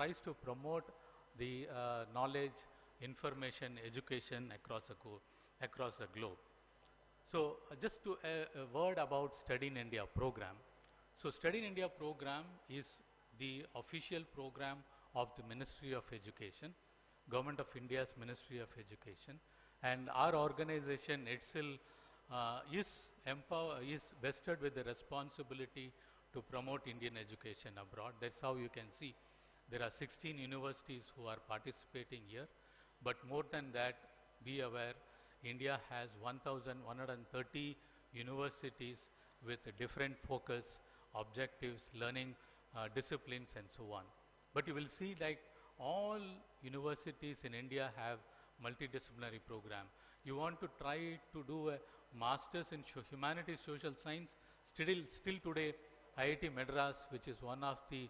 tries to promote the knowledge, information, education across the globe. So just to a word about Study in India program. So Study in India program is the official program of the Ministry of Education, Government of India's Ministry of Education, and our organization itself is vested with the responsibility to promote Indian education abroad. That's how you can see there are 16 universities who are participating here, but more than that, be aware, India has 1,130 universities with different focus, objectives, learning disciplines and so on. But you will see like all universities in India have multidisciplinary program. You want to try to do a master's in humanities, social science, still today IIT Madras, which is one of the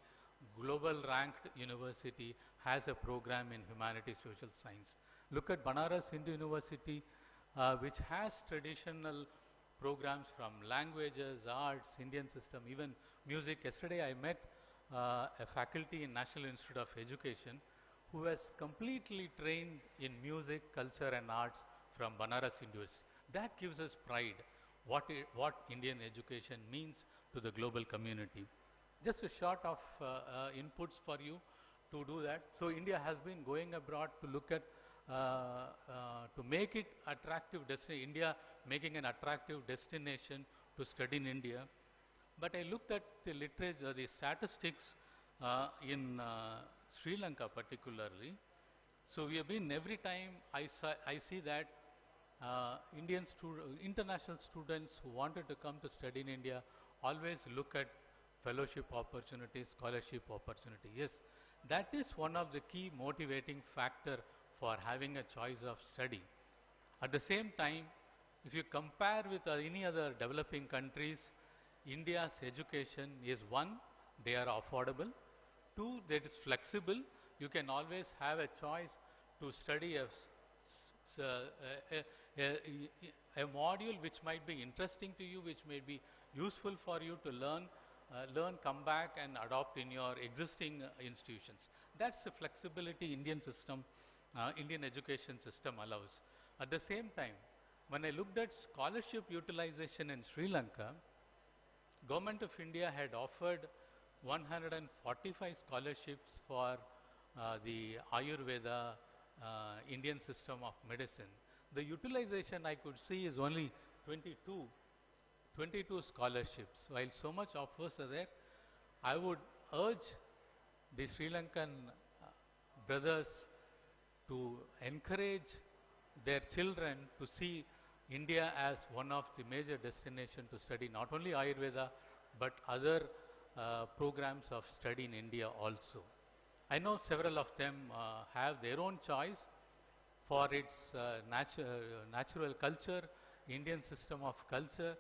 global ranked university, has a program in humanities, social science. Look at Banaras Hindu University, which has traditional programs from languages, arts, Indian system, even music. Yesterday I met a faculty in National Institute of Education who has completely trained in music, culture and arts from Banaras University. That gives us pride, what Indian education means to the global community. Just a short of inputs for you to do that. So India has been going abroad to look at to make it attractive destination, India making an attractive destination to study in India. But I looked at the literature, the statistics in Sri Lanka particularly. So we have been, every time I see that international students who wanted to come to study in India always look at fellowship opportunities, scholarship opportunity. Yes, that is one of the key motivating factor for having a choice of study. At the same time, if you compare with any other developing countries, India's education is one, they are affordable. Two, that is flexible. You can always have a choice to study a module which might be interesting to you, which may be useful for you to learn, come back and adopt in your existing institutions. That's the flexibility Indian system, Indian education system allows. At the same time, when I looked at scholarship utilization in Sri Lanka, Government of India had offered 145 scholarships for the Ayurveda Indian system of medicine. The utilization I could see is only 22 scholarships. While so much offers are there, I would urge the Sri Lankan brothers to encourage their children to see India as one of the major destinations to study not only Ayurveda but other programs of study in India also. I know several of them have their own choice for its natural culture, Indian system of culture.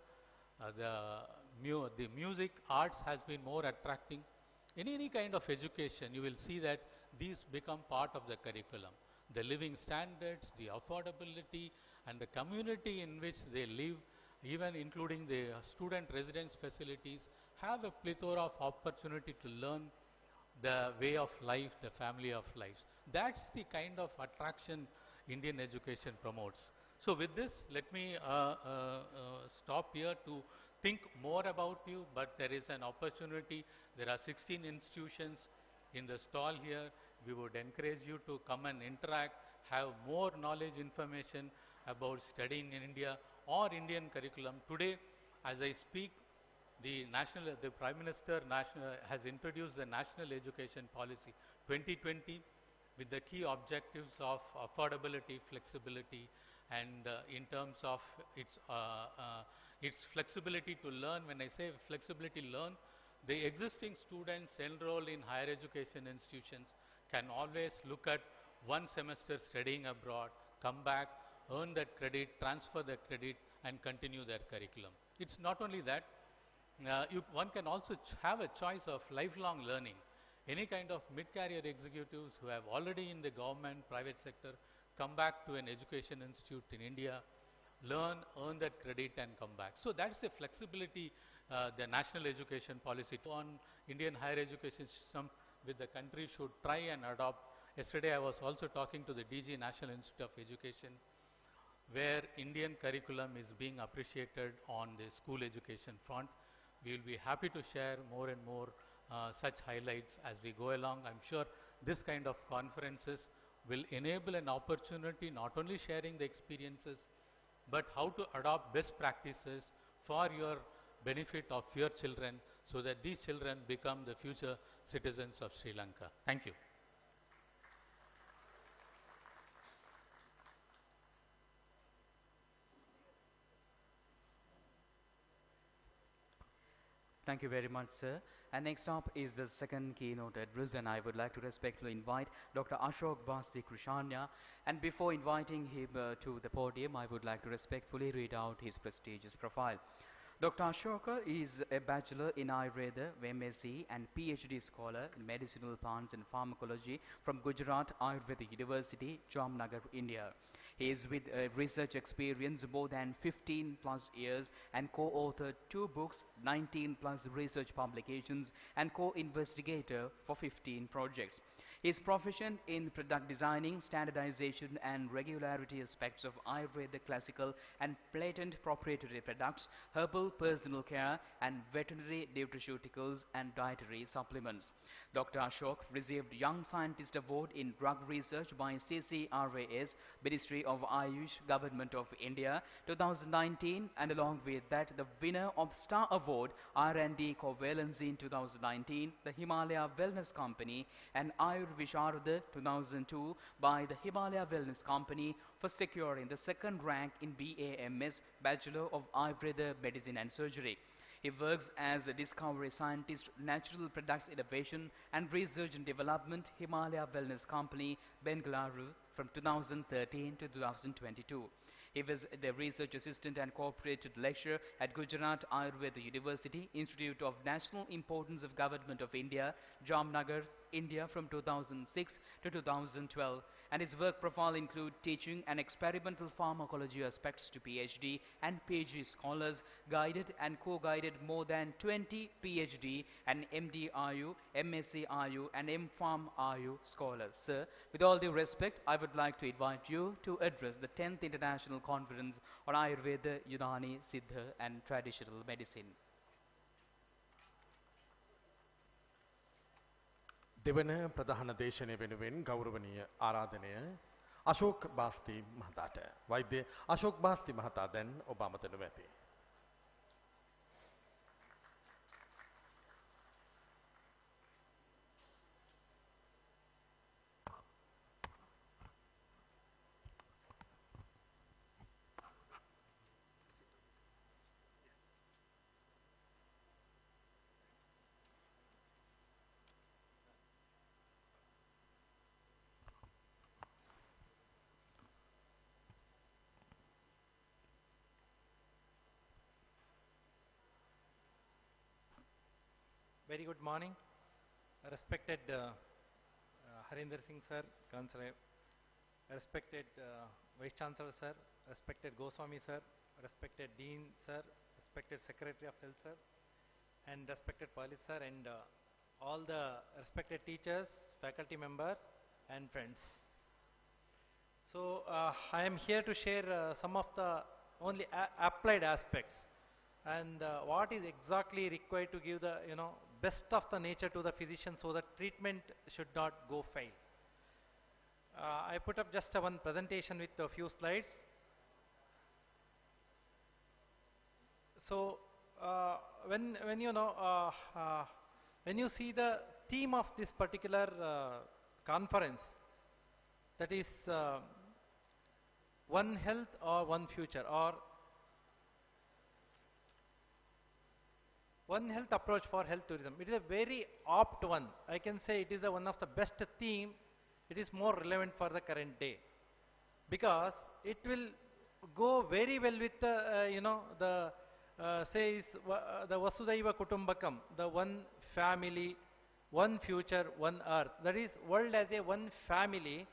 The music, arts has been more attracting. In any kind of education, you will see that these become part of the curriculum. The living standards, the affordability, and the community in which they live, even including the student residence facilities, have a plethora of opportunity to learn the way of life, the family of life. That's the kind of attraction Indian education promotes. So with this, let me stop here to think more about you, but there is an opportunity. There are 16 institutions in the stall here. We would encourage you to come and interact, have more knowledge, information about studying in India or Indian curriculum. Today, as I speak, the Prime Minister has introduced the National Education Policy 2020 with the key objectives of affordability, flexibility, and in terms of its flexibility to learn. When I say flexibility learn, the existing students enrolled in higher education institutions can always look at one semester studying abroad, come back, earn that credit, transfer that credit, and continue their curriculum. It's not only that, one can also have a choice of lifelong learning. Any kind of mid-career executives who have already in the government, private sector, come back to an education institute in India, learn, earn that credit and come back. So that's the flexibility the National Education Policy on Indian higher education system which the country should try and adopt. Yesterday I was also talking to the DG National Institute of Education, where Indian curriculum is being appreciated on the school education front. We will be happy to share more and more such highlights as we go along. I'm sure this kind of conferences will enable an opportunity, not only sharing the experiences, but how to adopt best practices for your benefit of your children, so that these children become the future citizens of Sri Lanka. Thank you. Thank you very much, sir. And next up is the second keynote address, and I would like to respectfully invite Dr. Ashok Basti Krishanya. And before inviting him to the podium, I would like to respectfully read out his prestigious profile. Dr. Ashoka is a bachelor in Ayurveda, MSc and PhD scholar in medicinal plants and pharmacology from Gujarat Ayurveda University, Jamnagar, India. He is with research experience more than 15 plus years and co-authored 2 books, 19 plus research publications, and co-investigator for 15 projects. He is proficient in product designing, standardization, and regularity aspects of Ayurveda classical and patent proprietary products, herbal personal care, and veterinary nutraceuticals and dietary supplements. Dr. Ashok received Young Scientist Award in Drug Research by CCRAS, Ministry of Ayush, Government of India, 2019, and along with that, the winner of Star Award R&D Covalency in 2019, the Himalaya Wellness Company, and Ayur Visharada 2002 by the Himalaya Wellness Company for securing the 2nd rank in BAMS, Bachelor of Ayurveda Medicine and Surgery. He works as a discovery scientist, Natural Products Innovation and Research and Development, Himalaya Wellness Company, Bengaluru from 2013 to 2022. He was the research assistant and cooperated lecturer at Gujarat Ayurveda University, Institute of National Importance of Government of India, Jamnagar, India from 2006 to 2012. And his work profile include teaching and experimental pharmacology aspects to PhD and PhD scholars, guided and co-guided more than 20 PhD and MD RU, MSc RU and MPharm RU scholars. Sir, with all due respect, I would like to invite you to address the 10th International Conference on Ayurveda, Unani, Siddha and Traditional Medicine. දෙවන ප්‍රධාන දේශනය වෙනුවෙන් ගෞරවනීය ආරාධනය අශෝක් බාස්ති මහතාට. වෛද්‍ය අශෝක් බාස්ති මහතා දැන් ඔබ අමතනව ඇති. Very good morning, respected Harinder Singh sir, Councillor, respected Vice Chancellor sir, respected Goswami sir, respected Dean sir, respected Secretary of Health sir, and respected Police sir, and all the respected teachers, faculty members, and friends. So I am here to share some of the only applied aspects and what is exactly required to give the best of the nature to the physician so that treatment should not go fail. I put up just one presentation with a few slides. So when you see the theme of this particular conference, that is one health or one future, or one health approach for health tourism. It is a very apt one. I can say it is one of the best theme. It is more relevant for the current day because it will go very well with the says the Vasudhaiva Kutumbakam, the one family, one future, one earth. That is world as a one family.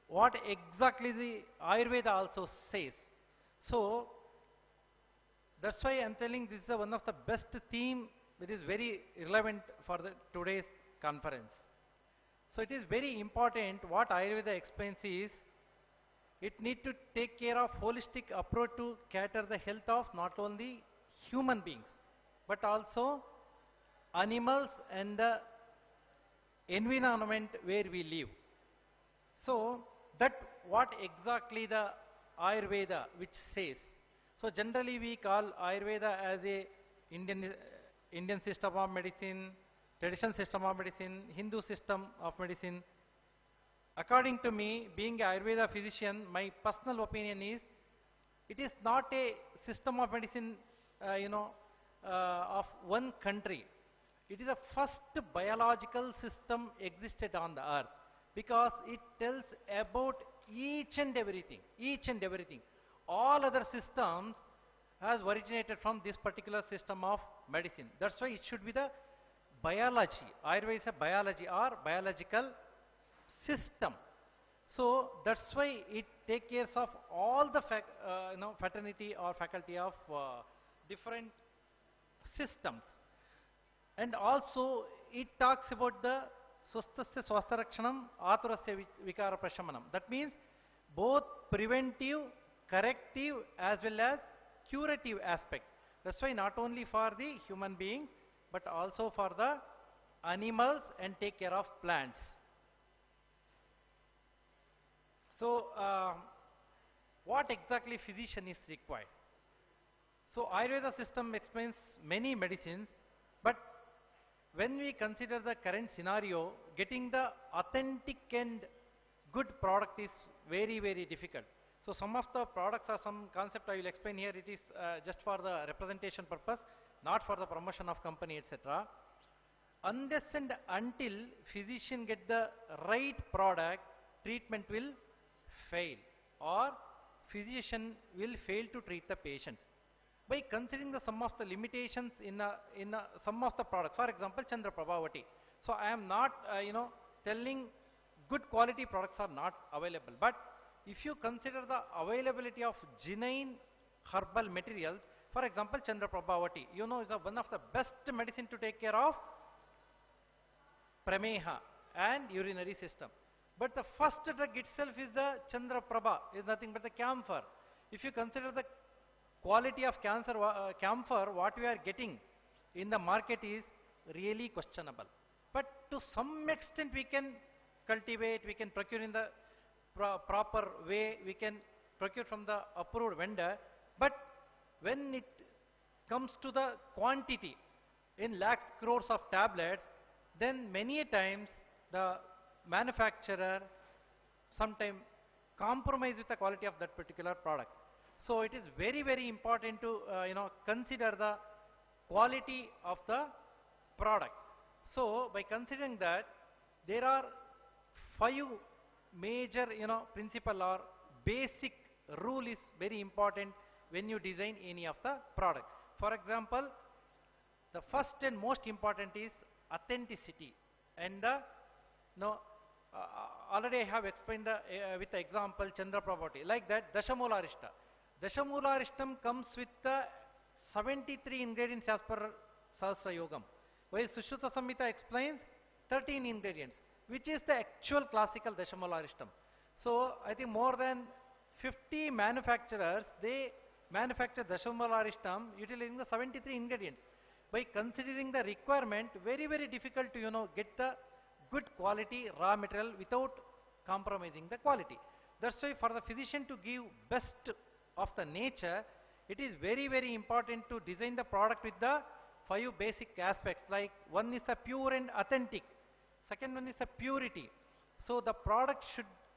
What exactly the Ayurveda also says. So that's why I am telling this is one of the best theme. It is very relevant for the today's conference. So it is very important what Ayurveda explains is it need to take care of holistic approach to cater the health of not only human beings but also animals and the environment where we live. So that what exactly the Ayurveda which says. So generally we call Ayurveda as a Indian system of medicine, traditional system of medicine, Hindu system of medicine. According to me, being an Ayurveda physician, my personal opinion is it is not a system of medicine, of one country. It is the first biological system existed on the earth because it tells about each and everything. All other systems has originated from this particular system of medicine. That's why it should be the biology. Ayurveda is a biology or biological system. So that's why it takes care of all the fraternity or faculty of different systems. And also it talks about the swasthasya swastharakshanam aturasya vikara prashamanam. That means both preventive, corrective as well as curative aspect. That's why not only for the human beings but also for the animals and take care of plants. So what exactly physician is required? So Ayurveda system explains many medicines, but when we consider the current scenario, getting the authentic and good product is very, very difficult. So some of the products or some concept I will explain here, it is just for the representation purpose, not for the promotion of company, etc. Unless and until physician get the right product, treatment will fail or physician will fail to treat the patients. By considering the some of the limitations in some of the products, for example, Chandra Prabhavati. So I am not, telling good quality products are not available, but if you consider the availability of genuine herbal materials, for example, Chandra Prabhavati, is one of the best medicine to take care of prameha and urinary system. But the first drug itself is the Chandra Prabha, is nothing but the camphor. If you consider the quality of camphor, what we are getting in the market is really questionable. But to some extent we can cultivate, we can procure in the proper way, we can procure from the approved vendor. But when it comes to the quantity in lakhs crores of tablets, then many a times the manufacturer sometimes compromise with the quality of that particular product. So it is very, very important to consider the quality of the product. So by considering that, there are 5 major principle or basic rule is very important when you design any of the product. For example, the first and most important is authenticity, and already I have explained with the example Chandra Prabhavati. Like that, Dashamularishta. Dashamularishtam comes with the 73 ingredients as per Sahasra Yogam, while Sushruta Samhita explains 13 ingredients, which is the actual classical Dashamularishtam. So I think more than 50 manufacturers, they manufacture Dashamularishtam utilizing the 73 ingredients. By considering the requirement, very, very difficult to get the good quality raw material without compromising the quality. That's why for the physician to give best of the nature, it is very, very important to design the product with the 5 basic aspects. Like one is the pure and authentic, second one is the purity. So the product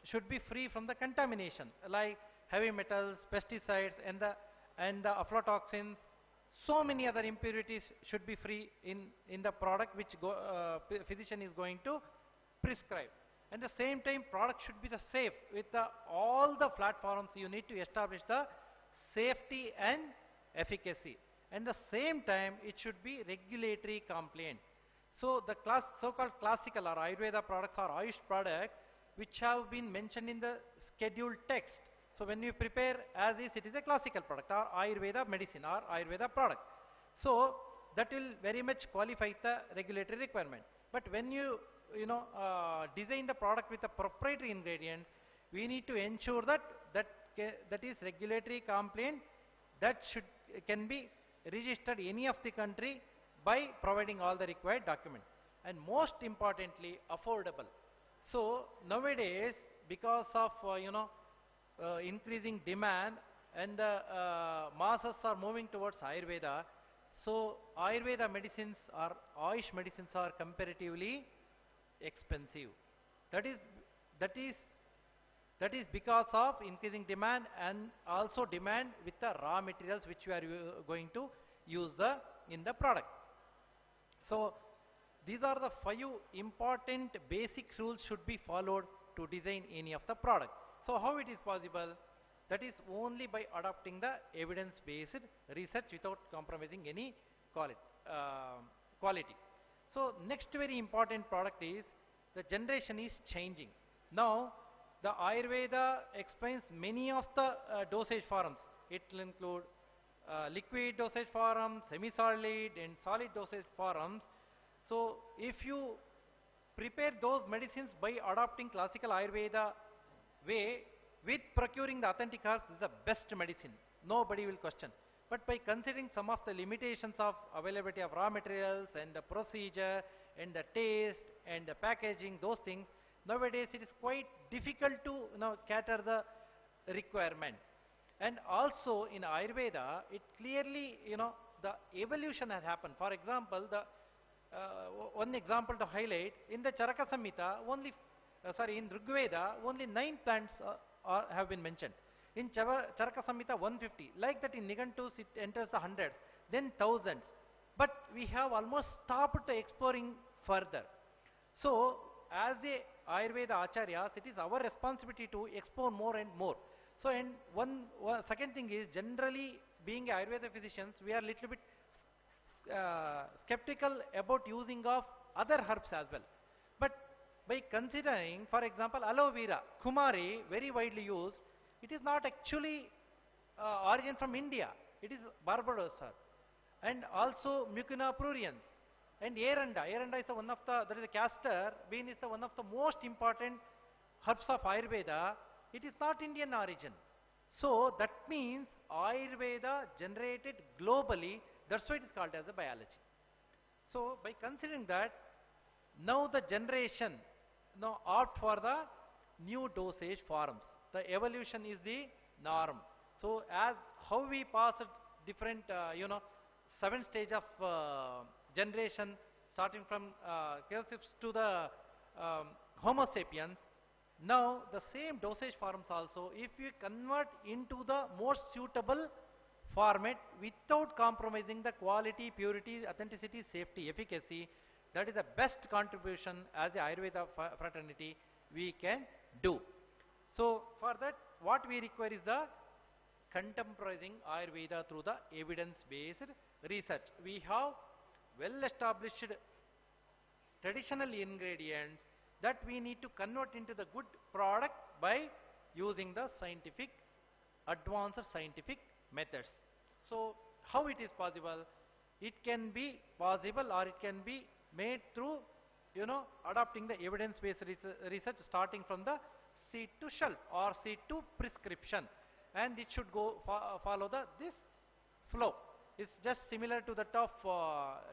should be free from the contamination like heavy metals, pesticides and the aflatoxins. So many other impurities should be free in the product which physician is going to prescribe. At the same time, product should be the safe with all the platforms. You need to establish the safety and efficacy. And the same time, it should be regulatory compliant. So the so-called classical or Ayurveda products or Ayush products which have been mentioned in the scheduled text. So when you prepare as is, it is a classical product or Ayurveda medicine or Ayurveda product. So that will very much qualify the regulatory requirement. But when you design the product with the proprietary ingredients, we need to ensure that that is regulatory compliant, that can be registered any of the country by providing all the required documents, and most importantly affordable. So nowadays, because of increasing demand and the masses are moving towards Ayurveda, so Ayurveda medicines or Ayush medicines are comparatively expensive. That is because of increasing demand and also demand with the raw materials which we are going to use in the product. So these are the 5 important basic rules should be followed to design any of the product. So how it is possible? That is only by adopting the evidence-based research without compromising any quality. So next very important product is, the generation is changing. Now the Ayurveda explains many of the dosage forms. It will include liquid dosage forms, semi-solid and solid dosage forms. So if you prepare those medicines by adopting classical Ayurveda way with procuring the authentic herbs, is the best medicine. Nobody will question. But by considering some of the limitations of availability of raw materials and the procedure and the taste and the packaging, those things, nowadays it is quite difficult to cater the requirement. And also in Ayurveda, it clearly, the evolution has happened. For example, one example to highlight, in the Charaka Samhita, in Rigveda, only 9 plants have been mentioned. In Charaka Samhita, 150. Like that in Nigantus, it enters the hundreds, then thousands. But we have almost stopped exploring further. So, as a Ayurveda Acharyas, it is our responsibility to explore more and more. So, and one second thing is, generally being Ayurveda physicians, we are little bit skeptical about using of other herbs as well. But by considering, for example, aloe vera, kumari, very widely used, it is not actually origin from India. It is Barbados herb. And also Mucuna pruriens. And Eranda is the one of the, that is the castor bean, is the one of the most important herbs of Ayurveda. It is not Indian origin. So that means Ayurveda generated globally, that's why it is called as a biology. So by considering that, now the generation opt for the new dosage forms. The evolution is the norm. So as how we pass different 7 stage of generation, starting from Cretaceous to the Homo sapiens, now the same dosage forms also, if we convert into the most suitable format without compromising the quality, purity, authenticity, safety, efficacy, that is the best contribution as a Ayurveda fraternity we can do. So for that, what we require is the contemporizing Ayurveda through the evidence-based research. We have well-established traditional ingredients that we need to convert into the good product by using the advanced scientific methods. So how it is possible? It can be possible, or it can be made through adopting the evidence-based research, starting from the seed to shelf or seed to prescription, and it should go follow this flow. It's just similar to that of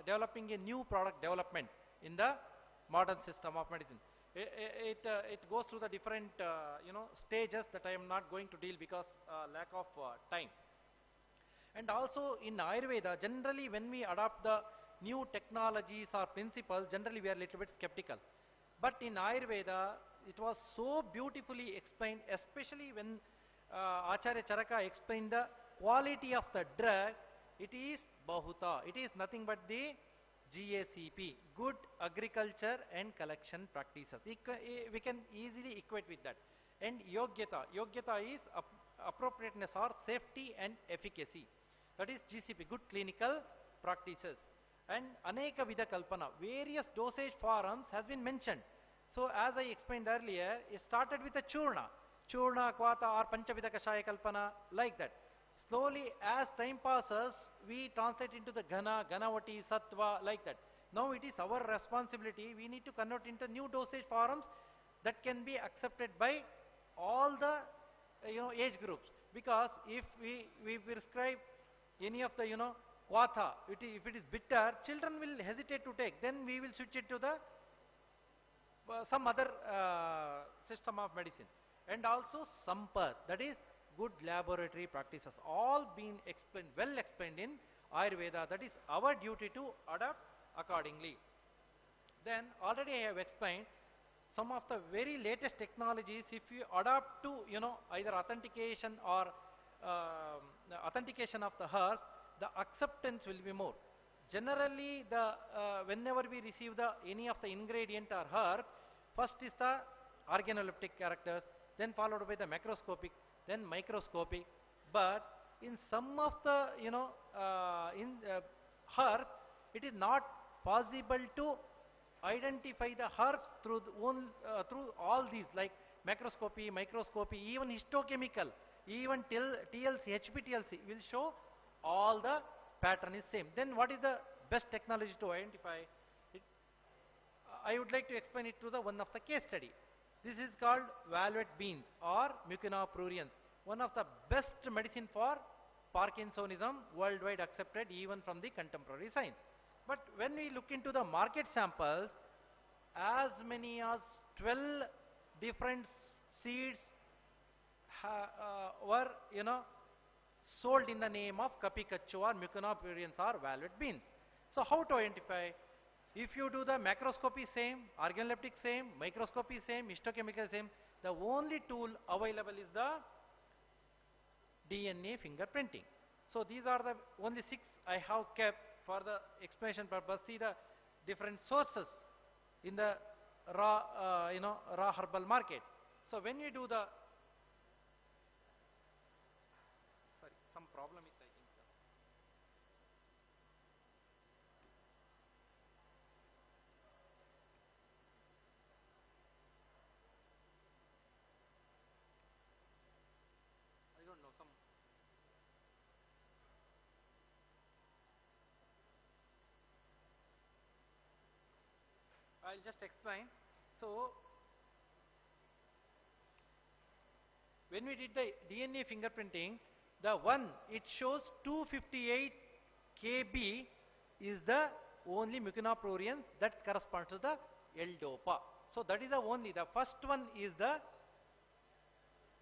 developing a new product development in the modern system of medicine. It goes through the different stages that I am not going to deal because lack of time. And also in Ayurveda, generally when we adopt the new technologies or principles, generally we are a little bit skeptical. But in Ayurveda, it was so beautifully explained, especially when Acharya Charaka explained the quality of the drug. It is Bahuta. It is nothing but the GACP, Good Agriculture and Collection Practices. We can easily equate with that. And Yogyata. Yogyata is appropriateness or safety and efficacy. That is GCP, Good Clinical Practices. And Aneka Vida Kalpana, various dosage forms has been mentioned. So as I explained earlier, it started with the Churna, Kvata or Panchavida Kashaya Kalpana, like that. Slowly as time passes, we translate into the Ghana, Ghanavati, Sattva, like that. Now it is our responsibility. We need to convert into new dosage forms that can be accepted by all the age groups. Because if we prescribe any of the quatha, if it is bitter, children will hesitate to take. Then we will switch it to the some other system of medicine. And also sampat, that is good laboratory practices, all been explained, well explained in Ayurveda. That is our duty to adapt accordingly. Then already I have explained some of the very latest technologies. If you adapt to either authentication or authentication of the herbs, the acceptance will be more. Generally, the whenever we receive any of the ingredient or herbs, first is the organoleptic characters, then followed by the macroscopic, then microscopic. But in some of the herbs, it is not possible to identify the herbs through through all these, like macroscopy, microscopy, even histochemical, even TLC, HPTLC will show all the pattern is same. Then what is the best technology to identify it? I would like to explain it through the one of the case study. This is called valvet beans or Mucuna pruriens, one of the best medicine for Parkinsonism, worldwide accepted even from the contemporary science. But when we look into the market samples, as many as 12 different seeds were sold in the name of Kapikachu or Mucuna pruriens or valvet beans. So how to identify? If you do the macroscopy same, organoleptic same, microscopy same, histochemical same, the only tool available is the DNA fingerprinting. So these are the only 6 I have kept for the explanation purpose. See the different sources in the raw raw herbal market. So when we do the some problem with, I think. I don't know, some. I'll just explain. So when we did the DNA fingerprinting, the one it shows 258 kb is the only Mucuna pruriens that corresponds to the L-DOPA. So that is the only, the first one is the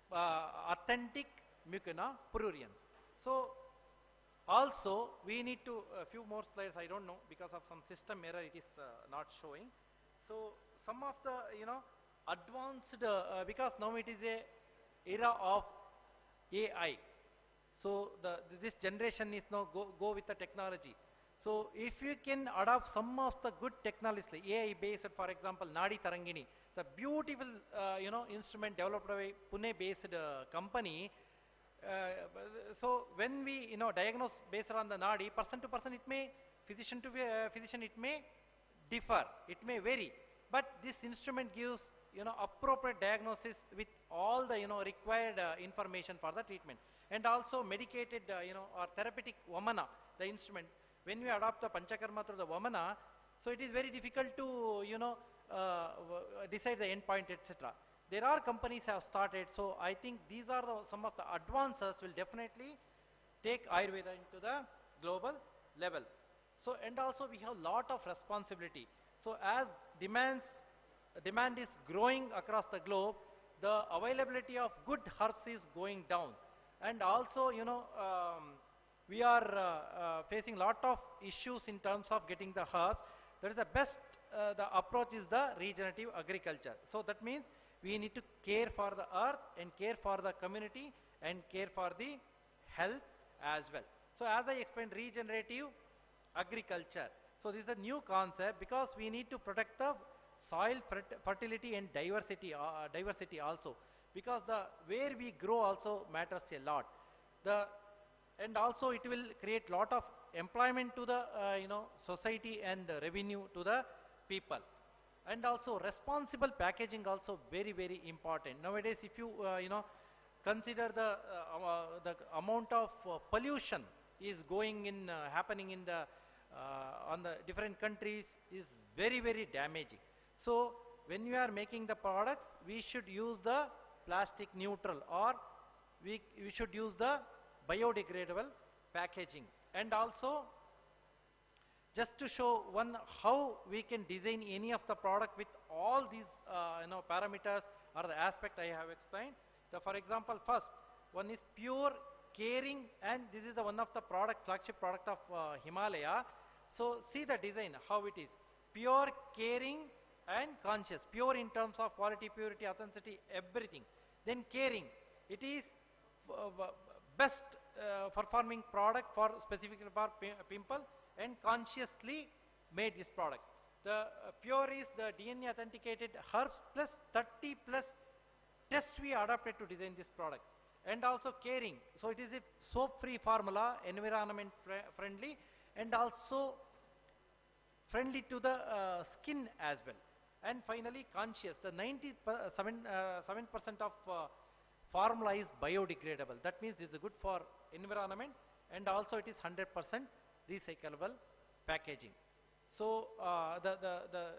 authentic Mucuna pruriens. So also we need to, a few more slides, I don't know, because of some system error it is not showing. So some of the advanced, because now it is a era of AI. So this generation is now go with the technology. So if you can adopt some of the good technologies, like AI based, for example, Nadi Tarangini, the beautiful instrument developed by Pune based company. So when we diagnose based on the Nadi, person to person it may, physician to physician it may differ, it may vary, but this instrument gives appropriate diagnosis with all the required information for the treatment. And also medicated or therapeutic Vamana, the instrument. When we adopt the Panchakarma through the Vamana, so it is very difficult to decide the endpoint, etc. There are companies have started, so I think these are some of the advances will definitely take Ayurveda into the global level. So and also we have lot of responsibility. So as demand is growing across the globe, the availability of good herbs is going down. And also, we are facing lot of issues in terms of getting the herbs. That is the best, the approach is the regenerative agriculture. So that means we need to care for the earth and care for the community and care for the health as well. So as I explained, regenerative agriculture. So this is a new concept because we need to protect the soil fertility and diversity also. Because where we grow also matters a lot. And also it will create lot of employment to the society and revenue to the people. And also responsible packaging also very, very important. Nowadays if you consider the amount of pollution is going in happening in the on the different countries is very, very damaging. So when we are making the products, we should use the plastic neutral, or we should use the biodegradable packaging. And also, just to show one how we can design any of the product with all these parameters or the aspect I have explained. For example, first one is pure, caring, and this is the one of the flagship product of Himalaya. So see the design, how it is: pure, caring, and conscious. Pure in terms of quality, purity, authenticity, everything. Then caring, it is best performing product for specifically for pimple, and consciously made this product. The pure is the DNA authenticated herbs plus 30 plus tests we adapted to design this product. And also caring, so it is a soap free formula, environment friendly, and also friendly to the skin as well. And finally conscious, the 97% of formula is biodegradable. That means it is good for environment, and also it is 100% recyclable packaging. So the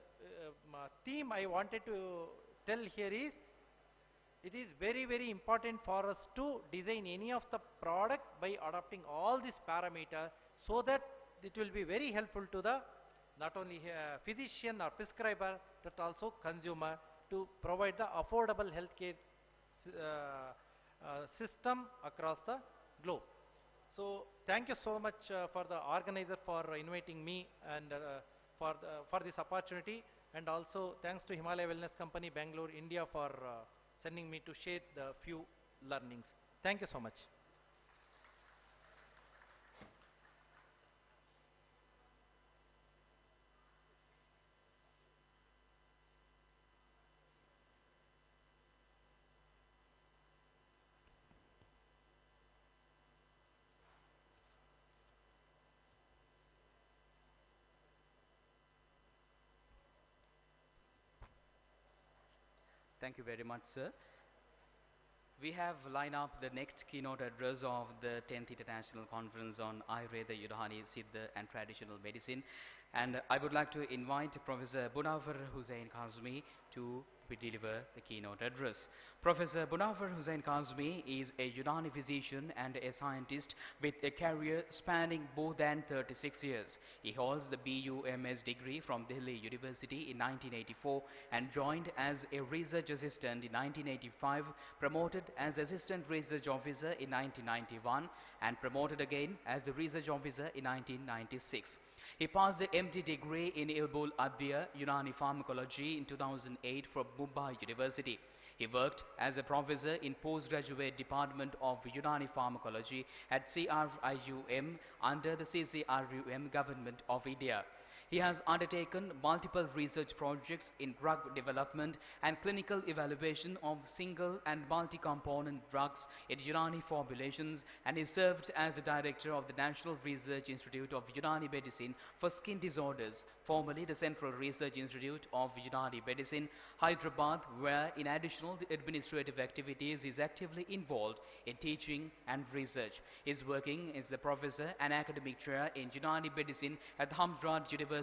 theme I wanted to tell here is, it is very, very important for us to design any of the product by adopting all these parameters, so that it will be very helpful to the not only physician or prescriber, but also consumer, to provide the affordable healthcare system across the globe. So thank you so much for the organizer for inviting me and for this opportunity, and also thanks to Himalaya Wellness Company, Bangalore, India, for sending me to share the few learnings. Thank you so much. Thank you very much, sir. We have lined up the next keynote address of the 10th International Conference on Ayurveda, Yunani, Siddha and Traditional Medicine. And I would like to invite Professor Munawar Hussain Kazmi to deliver the keynote address. Professor Munawar Hussain Kazmi is a Unani physician and a scientist with a career spanning more than 36 years. He holds the BUMS degree from Delhi University in 1984 and joined as a research assistant in 1985, promoted as assistant research officer in 1991, and promoted again as the research officer in 1996. He passed the MD degree in Ilbul Advia, Unani Pharmacology in 2008 from Mumbai University. He worked as a professor in postgraduate department of Unani Pharmacology at CRIUM under the CCRUM government of India. He has undertaken multiple research projects in drug development and clinical evaluation of single and multi-component drugs in Unani formulations, and he served as the director of the National Research Institute of Unani Medicine for Skin Disorders, formerly the Central Research Institute of Unani Medicine, Hyderabad, where in additional administrative activities he is actively involved in teaching and research. He is working as the professor and academic chair in Unani Medicine at Hamdard University,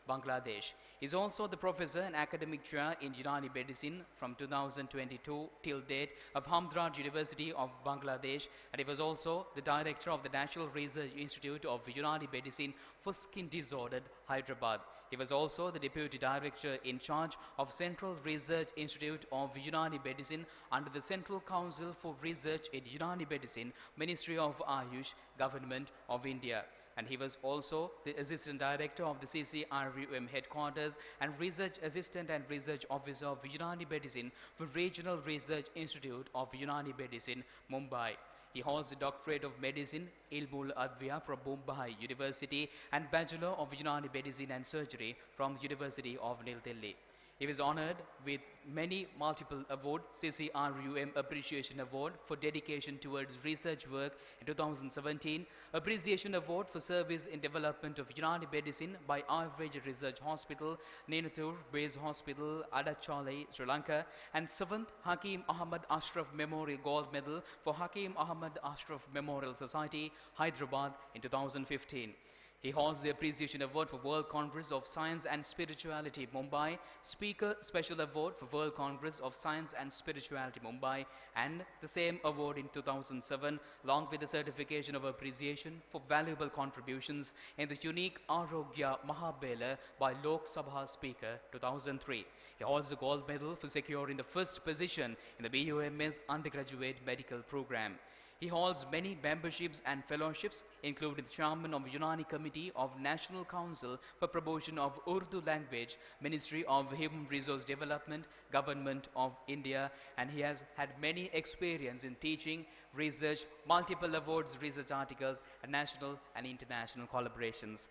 Bangladesh. He is also the professor and academic chair in Unani Medicine from 2022 till date of Hamdard University of Bangladesh, and he was also the director of the National Research Institute of Unani Medicine for Skin Disordered, Hyderabad. He was also the deputy director in charge of Central Research Institute of Unani Medicine under the Central Council for Research in Unani Medicine, Ministry of Ayush, Government of India. And he was also the assistant director of the CCRUM headquarters and research assistant and research officer of Unani Medicine for Regional Research Institute of Unani Medicine, Mumbai. He holds a doctorate of medicine, Ilmul Advia from Mumbai University, and Bachelor of Unani Medicine and Surgery from University of New Delhi. He was honored with many multiple awards: CCRUM Appreciation Award for dedication towards research work in 2017, Appreciation Award for service in development of Unani medicine by Ayurveda Research Hospital, Nenathur Base Hospital, Adachale, Sri Lanka, and 7th Hakim Ahmad Ashraf Memorial Gold Medal for Hakim Ahmad Ashraf Memorial Society, Hyderabad in 2015. He holds the Appreciation Award for World Congress of Science and Spirituality, Mumbai, Speaker Special Award for World Congress of Science and Spirituality, Mumbai, and the same award in 2007, along with the certification of appreciation for valuable contributions in the unique Arogya Mahabela by Lok Sabha Speaker 2003. He holds the gold medal for securing the first position in the BUMS undergraduate medical program. He holds many memberships and fellowships, including the chairman of the Unani Committee of National Council for Promotion of Urdu Language, Ministry of Human Resource Development, Government of India, and he has had many experience in teaching, research, multiple awards, research articles, and national and international collaborations.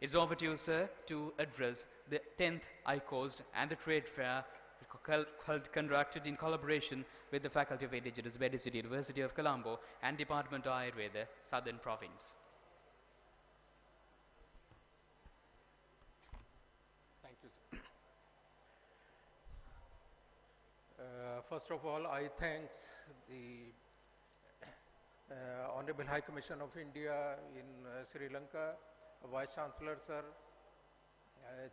It's over to you, sir, to address the 10th ICOST and the trade fair conducted in collaboration with the Faculty of Indigenous Medicine, University of Colombo, and Department of Ayurveda, Southern Province. Thank you, sir. First of all, I thank the Honorable High Commission of India in Sri Lanka, Vice Chancellor, sir,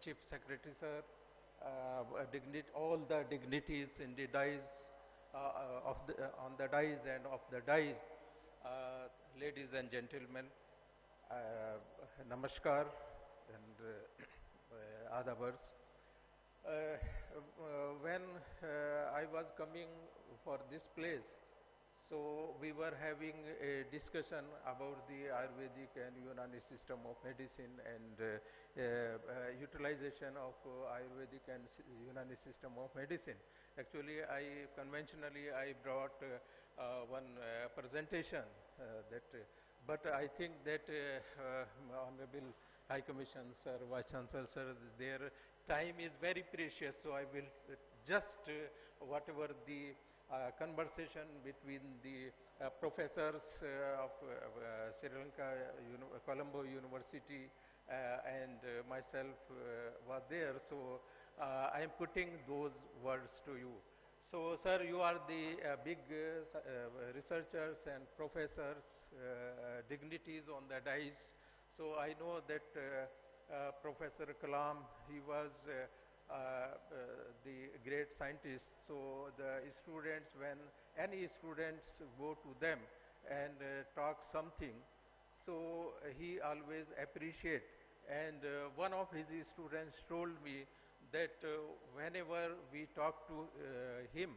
Chief Secretary, sir, all the dignities in the dais on the dais and off the dais, ladies and gentlemen, namaskar and adabars. When I was coming for this place, so we were having a discussion about the Ayurvedic and Unani system of medicine and utilization of Ayurvedic and Unani system of medicine. Actually, I brought one presentation but I think that Honorable High Commission, sir, Vice Chancellor, sir, their time is very precious, so I will just whatever the conversation between the professors of Sri Lanka, Colombo University and myself was there. So I am putting those words to you. So sir, you are the big researchers and professors, dignities on the dais. So I know that Professor Kalam, he was the great scientist. So the students, when any students go to them and talk something, so he always appreciate. And one of his students told me that whenever we talk to him,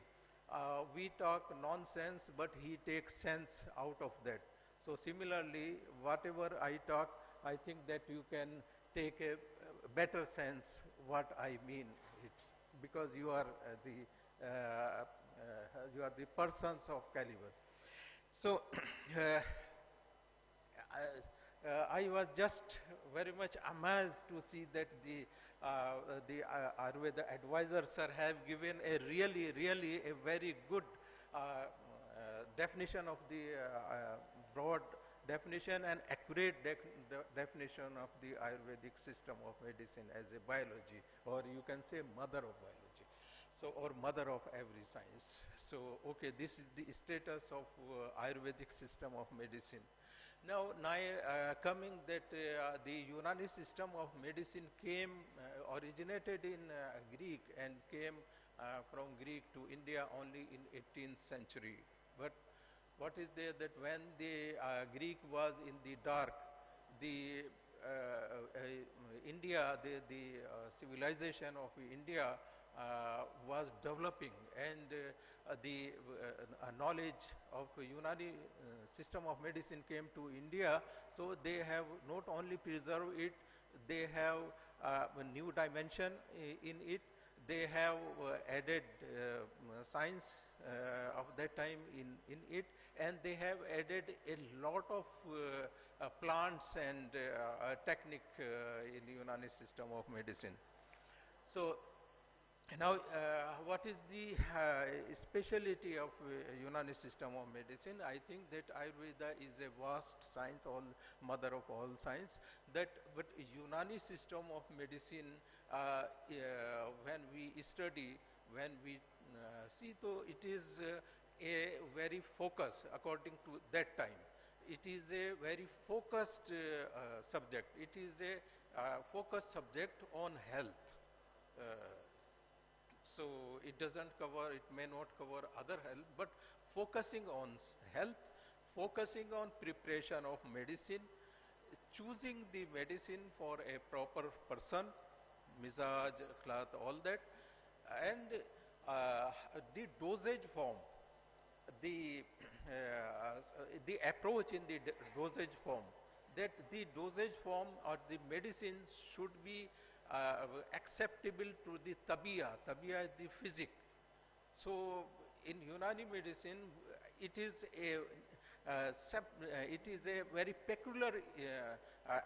we talk nonsense, but he takes sense out of that. So similarly, whatever I talk, I think that you can take a better sense what I mean. It's because you are the persons of caliber. So I was just very much amazed to see that the Ayurveda advisors sir have given a really a very good definition of the broad definition and accurate definition of the Ayurvedic system of medicine as a biology, or you can say mother of biology, so or mother of every science. So okay, this is the status of Ayurvedic system of medicine. Now coming that the Unani system of medicine came originated in Greek and came from Greek to India only in 18th century. But what is there that when the Greek was in the dark, the India, the civilization of India was developing, and the knowledge of Unani system of medicine came to India. So they have not only preserved it, they have a new dimension in it. They have added science of that time in it, and they have added a lot of plants and technique in the Unani system of medicine. So now what is the speciality of Unani system of medicine? I think that Ayurveda is a vast science, all mother of all science. But Unani system of medicine, when we study, when we see, so it is a very focus according to that time. it is a very focused subject. It is a focused subject on health. So it doesn't cover, it may not cover other health, but focusing on health, focusing on preparation of medicine, choosing the medicine for a proper person, mizaj, cloth, all that, and the dosage form, the approach in the dosage form, that the dosage form or the medicine should be acceptable to the tabiya. Tabiya is the physic. So in Unani medicine, it is a very peculiar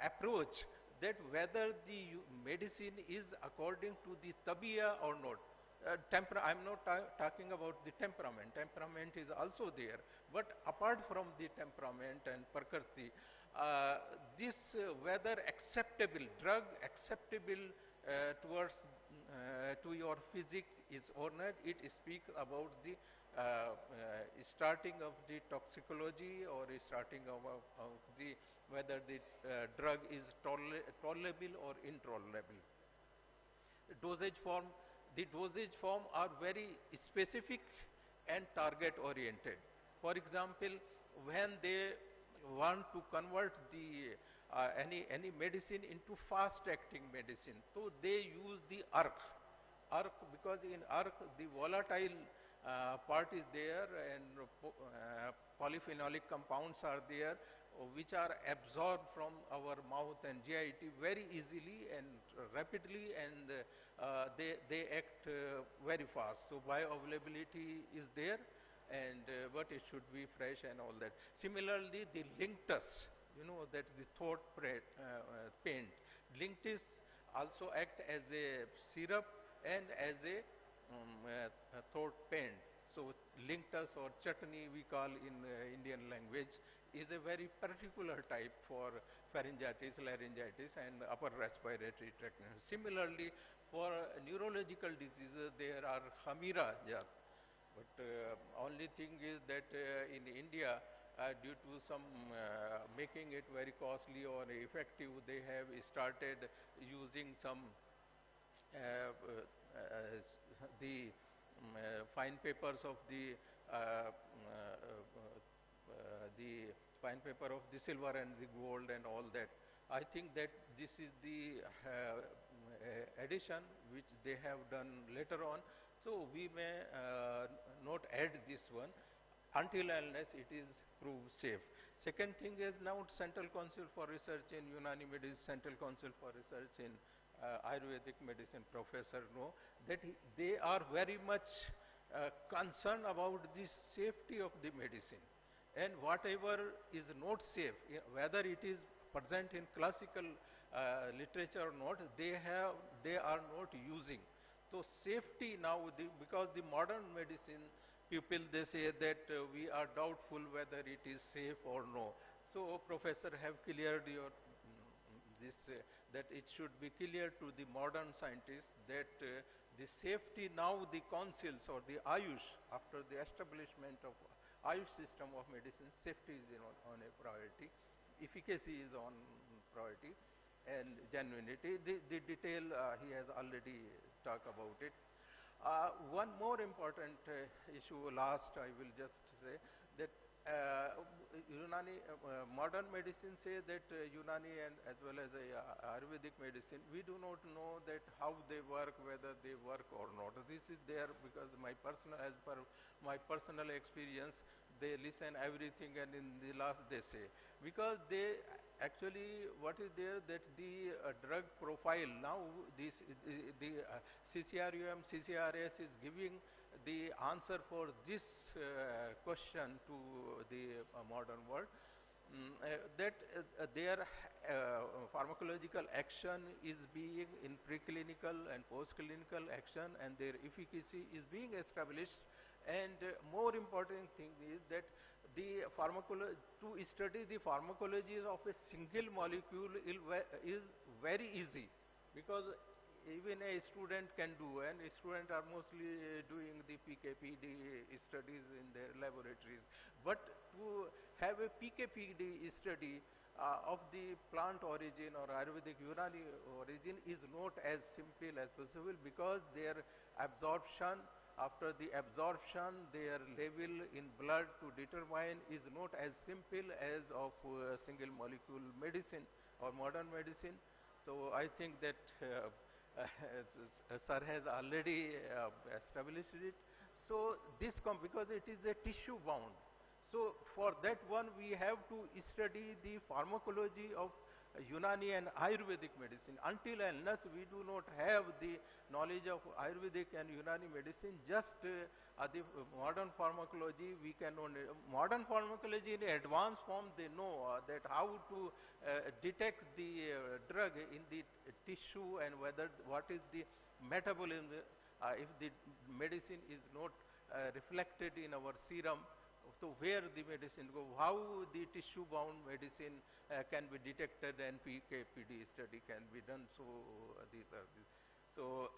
approach, that whether the medicine is according to the tabiya or not. I'm not talking about the temperament. Temperament is also there, but apart from the temperament and prakriti, this whether acceptable, drug acceptable towards to your physic is or not, it speaks about the starting of the toxicology or starting of the whether the drug is tolerable or intolerable. The dosage form are very specific and target oriented. For example, when they want to convert the any medicine into fast acting medicine, so they use the ARC because in ARC the volatile part is there, and polyphenolic compounds are there, which are absorbed from our mouth and GIT very easily and rapidly, and they act very fast. So bioavailability is there, and but it should be fresh and all that. Similarly, the linctus, you know, that the throat paint. Linctus also act as a syrup and as a throat paint. So linctus or chutney we call in Indian language is a very particular type for pharyngitis, laryngitis and upper respiratory tract. Similarly, for neurological diseases there are Hamira jat. But only thing is that in India, due to some making it very costly or effective, they have started using some the fine papers of the fine paper of the silver and the gold and all that. I think that this is the addition which they have done later on. So we may not add this one until unless it is proved safe. Second thing is now Central Council for Research in Unani Medicine, Central Council for Research in Ayurvedic Medicine, Professor know that they are very much concerned about the safety of the medicine, and whatever is not safe, whether it is present in classical literature or not, they are not using. So safety now, because the modern medicine people, they say that we are doubtful whether it is safe or no. So professor have cleared your this that it should be clear to the modern scientists that the safety now, the councils or the Ayush, after the establishment of Ayush system of medicine, safety is on a priority, efficacy is on priority, and genuinity. The detail he has already talked about it. One more important issue, last I will just say that Unani, modern medicine say that Unani and as well as Ayurvedic medicine, we do not know that how they work, whether they work or not. This is there because as per my personal experience, they listen everything and in the last they say, because they actually what is there that the drug profile now, this the CCRUM, CCRS is giving the answer for this question to the modern world, that their pharmacological action is being in preclinical and postclinical action, and their efficacy is being established. And more important thing is that the to study the pharmacology of a single molecule is very easy, because even a student can do, and a student are mostly doing the PK, PD studies in their laboratories. But to have a PK/PD study of the plant origin or Ayurvedic Unani origin is not as simple as possible, because their absorption, after the absorption, their level in blood to determine is not as simple as of single molecule medicine or modern medicine. So I think that sir has already established it. So this because it is a tissue bound. So for that one we have to study the pharmacology of Unani and Ayurvedic medicine. Until and unless we do not have the knowledge of Ayurvedic and Unani medicine, just the modern pharmacology, we cannot. Modern pharmacology in advanced form, they know that how to detect the drug in the tissue and whether what is the metabolism, if the medicine is not reflected in our serum. So where the medicine go, how the tissue bound medicine can be detected, and PK/PD study can be done. So these are the, so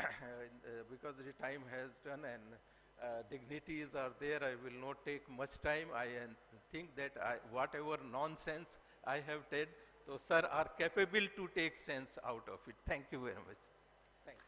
because the time has done and dignities are there, I will not take much time. I think that whatever nonsense I have said, so sir are capable to take sense out of it. Thank you very much. Thank you.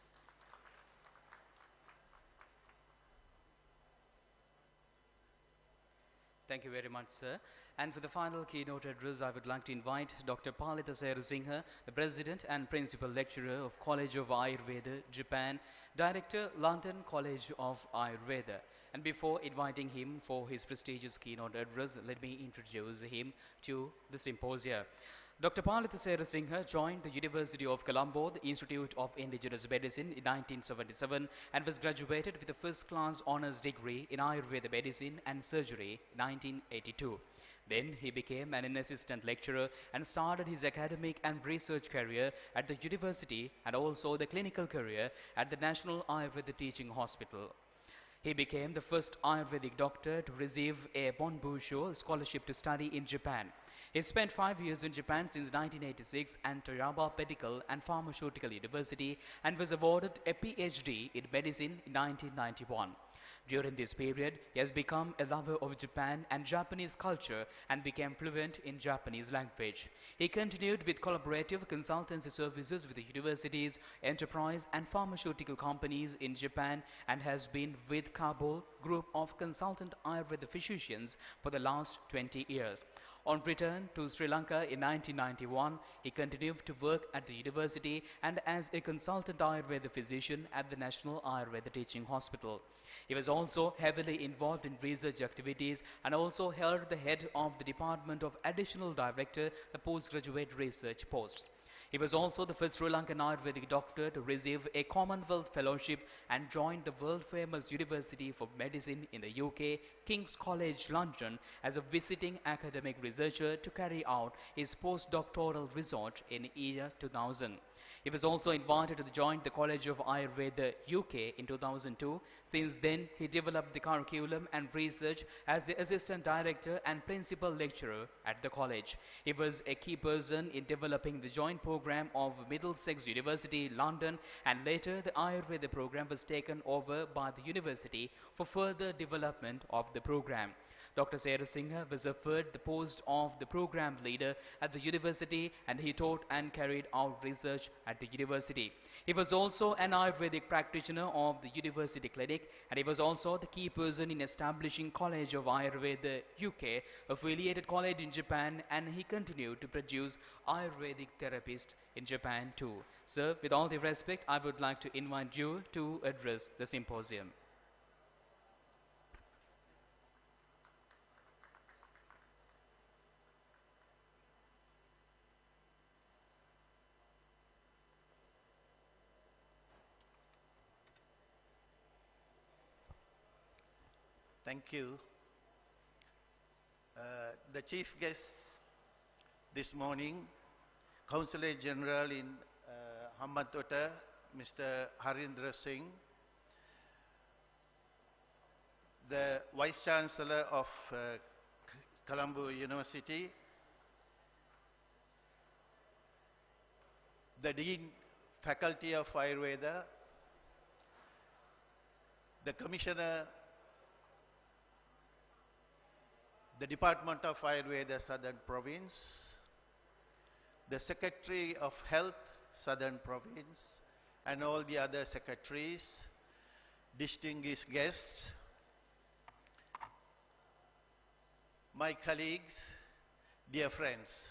Thank you very much, sir. And for the final keynote address, I would like to invite Dr. Palitha Singha, the President and Principal Lecturer of College of Ayurveda, Japan, Director, London College of Ayurveda. And before inviting him for his prestigious keynote address, let me introduce him to the symposia. Dr. Palitha Singha joined the University of Colombo, the Institute of Indigenous Medicine in 1977, and was graduated with a first-class honors degree in Ayurveda Medicine and Surgery in 1982. Then he became an assistant lecturer and started his academic and research career at the university and also the clinical career at the National Ayurveda Teaching Hospital. He became the first Ayurvedic doctor to receive a Bonbusho scholarship to study in Japan. He spent 5 years in Japan since 1986 at Toyama Medical and Pharmaceutical University and was awarded a PhD in medicine in 1991. During this period, he has become a lover of Japan and Japanese culture and became fluent in Japanese language. He continued with collaborative consultancy services with the universities, enterprise and pharmaceutical companies in Japan and has been with Kabul Group of Consultant Ayurveda Physicians for the last 20 years. On return to Sri Lanka in 1991, he continued to work at the university and as a consultant Ayurveda physician at the National Ayurveda Teaching Hospital. He was also heavily involved in research activities and also held the head of the Department of Additional Director, the postgraduate research posts. He was also the first Sri Lankan Ayurvedic doctor to receive a Commonwealth Fellowship and joined the world-famous University for Medicine in the UK, King's College London, as a visiting academic researcher to carry out his postdoctoral research in year 2000. He was also invited to join the College of Ayurveda UK in 2002. Since then, he developed the curriculum and research as the assistant director and principal lecturer at the college. He was a key person in developing the joint program of Middlesex University, London, and later the Ayurveda program was taken over by the university for further development of the program. Dr. Singha was offered the post of the program leader at the university and he taught and carried out research at the university. He was also an Ayurvedic practitioner of the university clinic and he was also the key person in establishing College of Ayurveda UK, affiliated college in Japan, and he continued to produce Ayurvedic therapists in Japan too. Sir, with all the respect, I would like to invite you to address the symposium. Thank you. The chief guest this morning, Consul General in Hambantota, Mr. Harindra Singh, the Vice Chancellor of Colombo University, the Dean Faculty of Ayurveda, the Commissioner the Department of Ayurveda Southern Province, the Secretary of Health Southern Province, and all the other secretaries, distinguished guests, my colleagues, dear friends.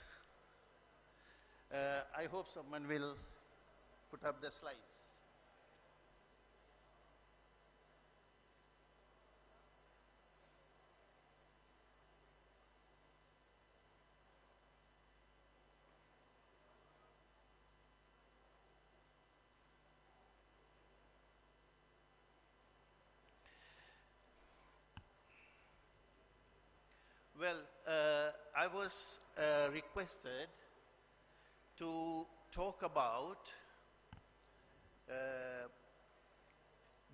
I hope someone will put up the slides. Well, I was requested to talk about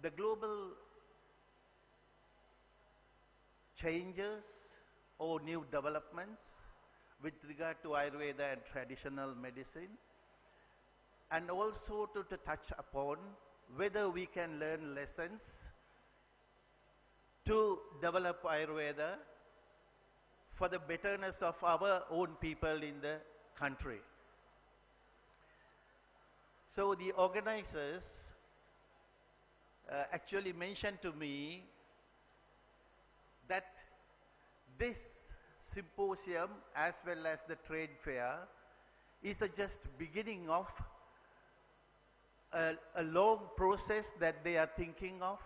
the global changes or new developments with regard to Ayurveda and traditional medicine, and also to touch upon whether we can learn lessons to develop Ayurveda for the betterness of our own people in the country. So the organizers actually mentioned to me that this symposium as well as the trade fair is just beginning of a long process that they are thinking of.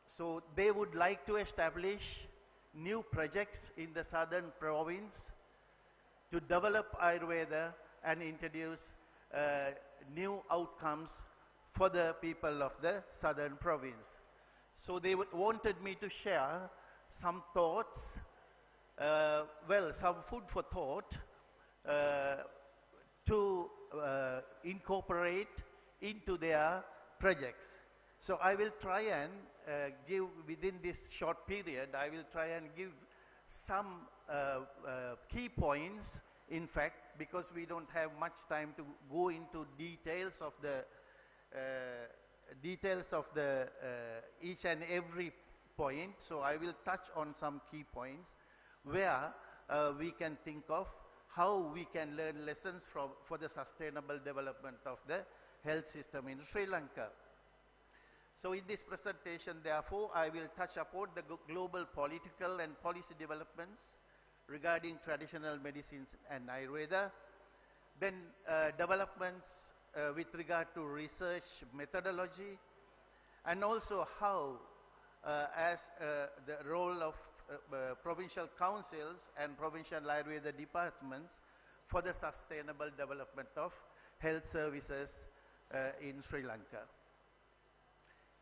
So they would like to establish new projects in the southern province to develop Ayurveda and introduce new outcomes for the people of the southern province. So they wanted me to share some thoughts, some food for thought to incorporate into their projects. So I will try and give, within this short period, I will try and give some key points, in fact, because we don't have much time to go into details of the each and every point. So I will touch on some key points where we can think of how we can learn lessons for the sustainable development of the health system in Sri Lanka. So in this presentation, therefore, I will touch upon the global political and policy developments regarding traditional medicines and Ayurveda, then developments with regard to research methodology, and also how as the role of provincial councils and provincial Ayurveda departments for the sustainable development of health services in Sri Lanka.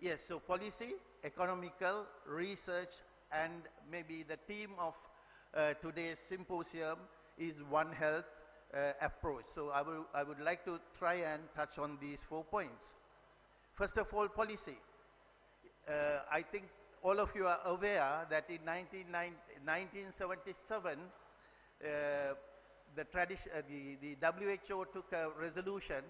Yes, so policy, economical, research, and maybe the theme of today's symposium is One Health approach. So I would like to try and touch on these 4 points. First of all, policy. I think all of you are aware that in 1977, the WHO took a resolution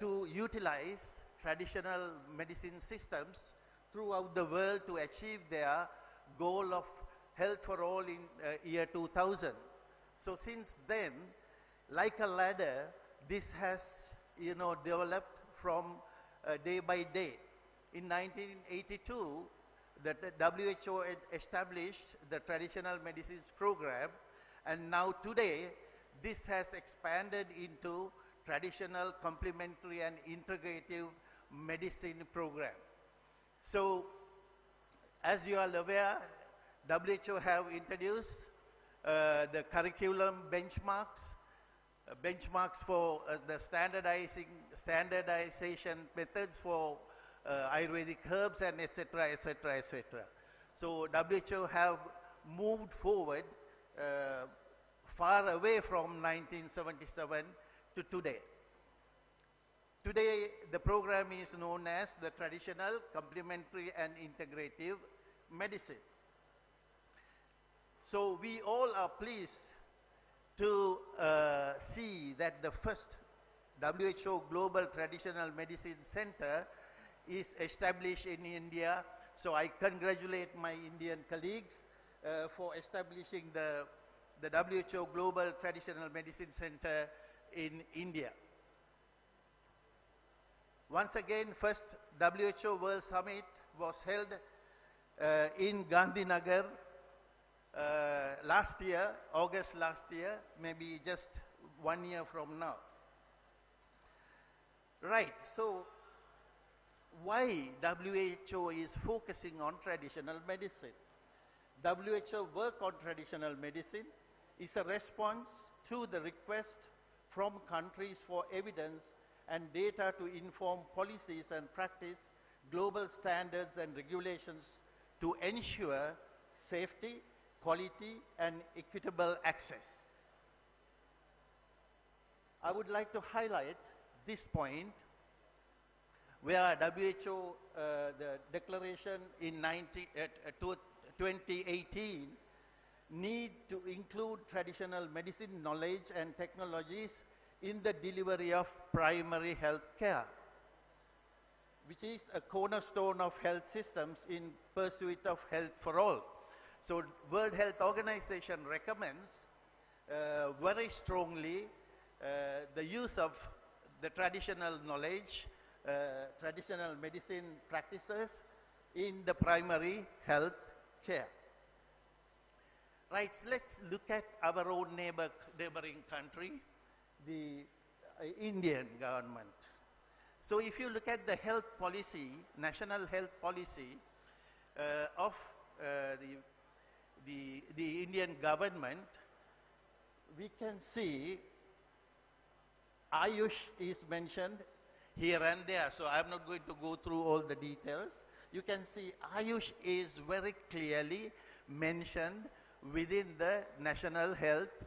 to utilize traditional medicine systems throughout the world to achieve their goal of health for all in year 2000. So since then, like a ladder, this has, developed from day by day. In 1982, the WHO established the traditional medicines program, and now today, this has expanded into traditional, complementary, and integrative medicine program. So, as you are aware, WHO have introduced the curriculum benchmarks for the standardization methods for Ayurvedic herbs and etc., etc., etc. So WHO have moved forward far away from 1977 to today. Today, the program is known as the Traditional, Complementary and Integrative Medicine. So we all are pleased to see that the first WHO Global Traditional Medicine Center is established in India So I congratulate my Indian colleagues for establishing the WHO Global Traditional Medicine Center in India. Once again, first WHO World Summit was held in Gandhinagar last year, August last year, maybe just 1 year from now. Right, so why WHO is focusing on traditional medicine? WHO work on traditional medicine is a response to the request from countries for evidence and data to inform policies and practice global standards and regulations to ensure safety, quality, and equitable access. I would like to highlight this point where WHO, the declaration in 2018, need to include traditional medicine knowledge and technologies in the delivery of primary health care, which is a cornerstone of health systems in pursuit of health for all. So World Health Organization recommends very strongly the use of the traditional knowledge, traditional medicine practices in the primary health care. Right, so let's look at our own neighboring country, the Indian government. So if you look at the health policy, national health policy of the Indian government, we can see Ayush is mentioned here and there. So I'm not going to go through all the details. You can see Ayush is very clearly mentioned within the national health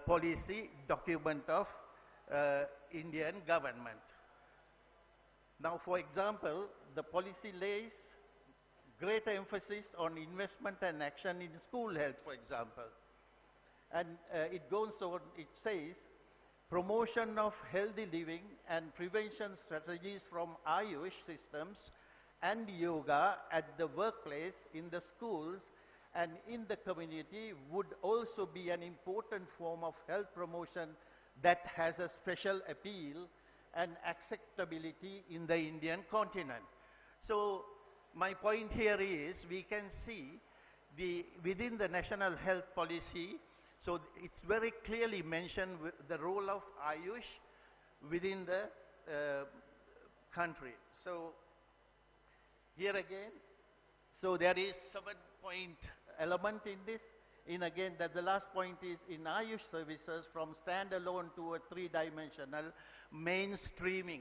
policy document of Indian government. Now, for example, the policy lays great emphasis on investment and action in school health, for example. And it goes on, it says, promotion of healthy living and prevention strategies from Ayush systems and yoga at the workplace, in the schools, and in the community would also be an important form of health promotion that has a special appeal and acceptability in the Indian continent. So my point here is we can see within the national health policy, so it's very clearly mentioned the role of Ayush within the country. So here again, so there is 7-point element in this. In again, that the last point is in Ayush services from standalone to a 3-dimensional mainstreaming.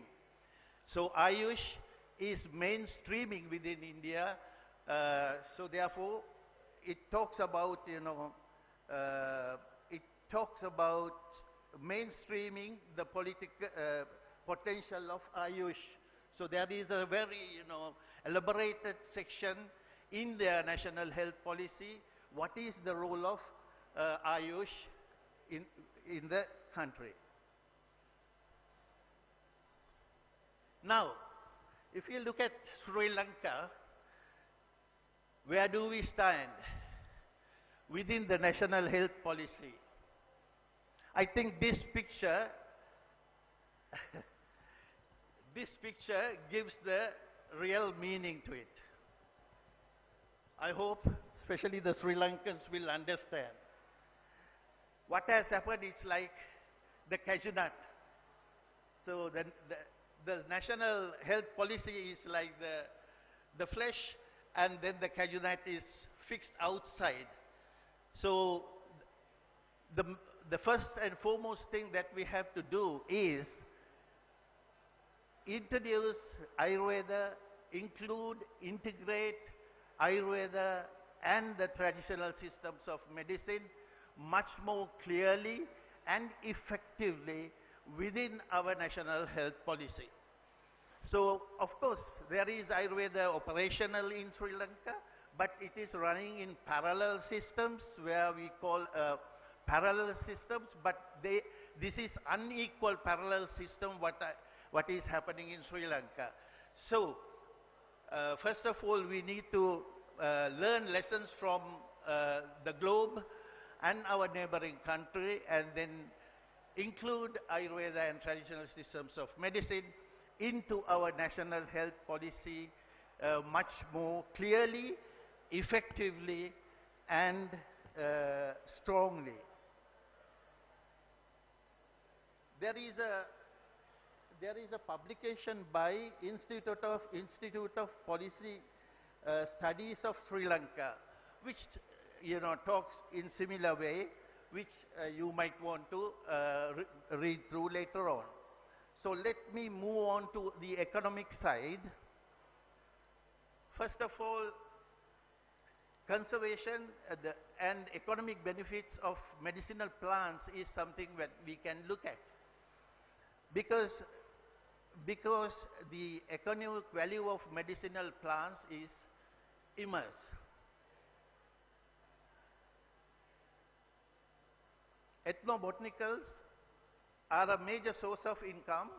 So Ayush is mainstreaming within India. So therefore, it talks about, it talks about mainstreaming the political potential of Ayush. So there is a very, elaborated section in their national health policy. What is the role of Ayush in the country? Now, if you look at Sri Lanka, where do we stand within the national health policy? I think this picture, this picture gives the real meaning to it. I hope especially the Sri Lankans will understand. What has happened is like the cashew nut. So the national health policy is like the flesh, and then the cashew nut is fixed outside. So the first and foremost thing that we have to do is introduce Ayurveda, integrate Ayurveda and the traditional systems of medicine much more clearly and effectively within our national health policy. So, of course, there is Ayurveda operational in Sri Lanka, but it is running in parallel systems where we call parallel systems, but this is unequal parallel system what is happening in Sri Lanka. So, First of all, we need to learn lessons from the globe and our neighboring country, and then include Ayurveda and traditional systems of medicine into our national health policy much more clearly, effectively, and strongly. There is a publication by Institute of Policy Studies of Sri Lanka, which talks in similar way, which you might want to read through later on. So let me move on to the economic side. First of all, conservation and economic benefits of medicinal plants is something that we can look at. Because the economic value of medicinal plants is immense. Ethnobotanicals are a major source of income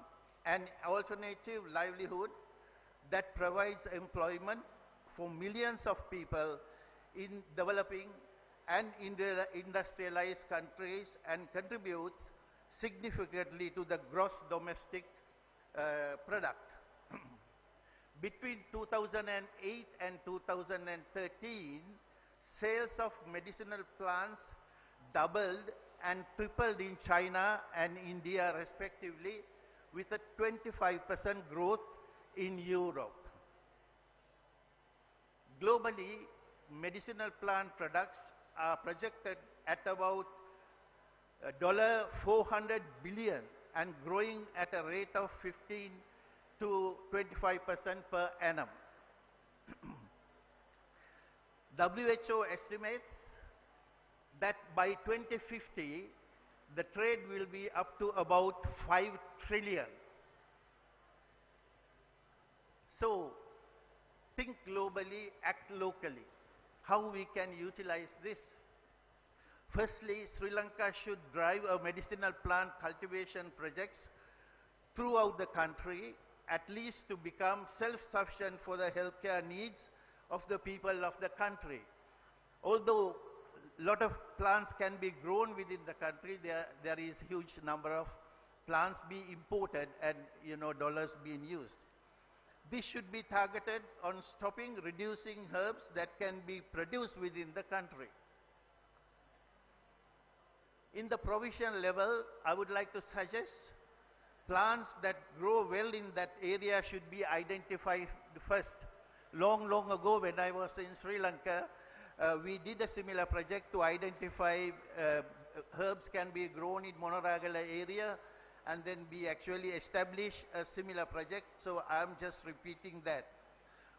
and alternative livelihood that provides employment for millions of people in developing and industrialized countries and contributes significantly to the gross domestic product. Between 2008 and 2013, sales of medicinal plants doubled and tripled in China and India respectively, with a 25% growth in Europe. Globally, medicinal plant products are projected at about $400 billion and growing at a rate of 15 to 25% per annum. WHO estimates that by 2050, the trade will be up to about 5 trillion. So, think globally, act locally. How we can utilize this? Firstly, Sri Lanka should drive a medicinal plant cultivation projects throughout the country, at least to become self-sufficient for the healthcare needs of the people of the country. Although a lot of plants can be grown within the country, there is huge number of plants being imported and dollars being used. This should be targeted on reducing herbs that can be produced within the country. In the provincial level, I would like to suggest plants that grow well in that area should be identified first. Long ago, when I was in Sri Lanka, we did a similar project to identify herbs can be grown in Monoragala area, and then we actually established a similar project. So I am just repeating that.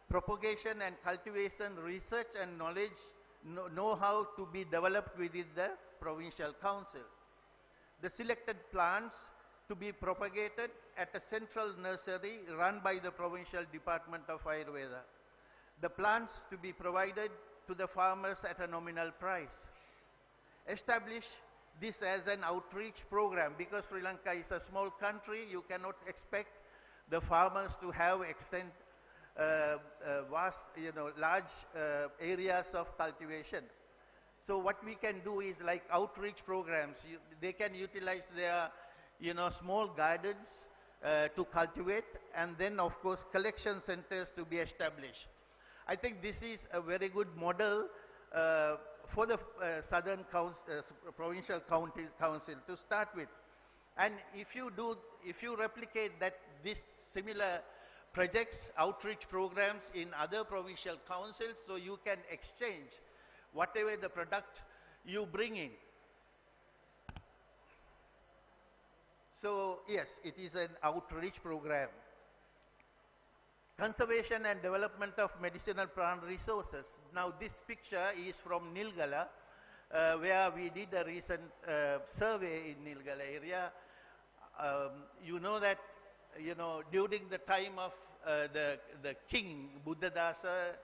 Propagation and cultivation research and knowledge, know-how to be developed within the provincial council. The selected plants to be propagated at a central nursery run by the Provincial Department of Ayurveda. The plants to be provided to the farmers at a nominal price. Establish this as an outreach program, because Sri Lanka is a small country. You cannot expect the farmers to have vast, large areas of cultivation. So what we can do is like outreach programs. They can utilize their, small gardens to cultivate, and then of course collection centers to be established. I think this is a very good model for the Southern Provincial Council to start with. And if you replicate this similar projects, outreach programs in other provincial councils, so you can exchange whatever the product you bring in. So yes, it is an outreach program. Conservation and development of medicinal plant resources. Now this picture is from Nilgala, where we did a recent survey in Nilgala area. You know that, during the time of the king, Buddhadasa,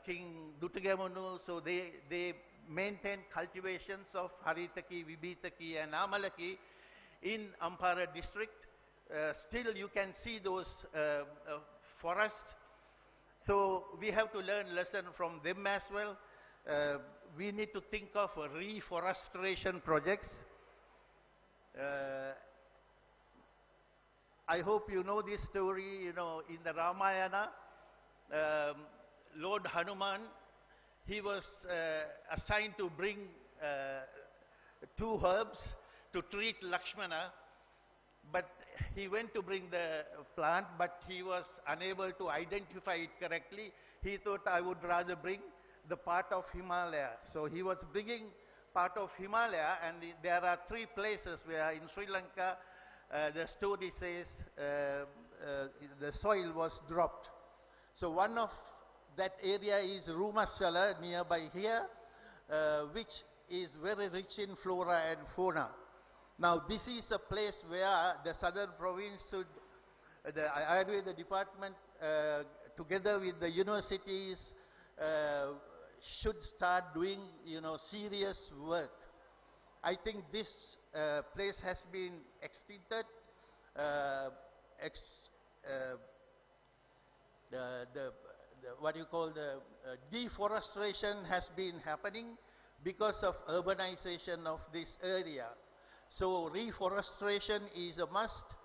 King Dutugamunu, so they maintained cultivations of Haritaki, Vibhitaki and Amalaki in Ampara district. Still you can see those forests So we have to learn lesson from them as well. We need to think of reforestation projects. I hope you know this story, you know, in the Ramayana, Lord Hanuman, he was assigned to bring 2 herbs to treat Lakshmana, but he went to bring the plant, but he was unable to identify it correctly. He thought, I would rather bring the part of Himalaya. So he was bringing part of Himalaya, and there are 3 places where in Sri Lanka, the story says the soil was dropped. So one of that area is Rumasala nearby here, which is very rich in flora and fauna. Now this is a place where the southern province should, the Ayurveda department together with the universities should start doing, you know, serious work. I think this place has been extincted. What you call the deforestation has been happening because of urbanization of this area. So reforestation is a must,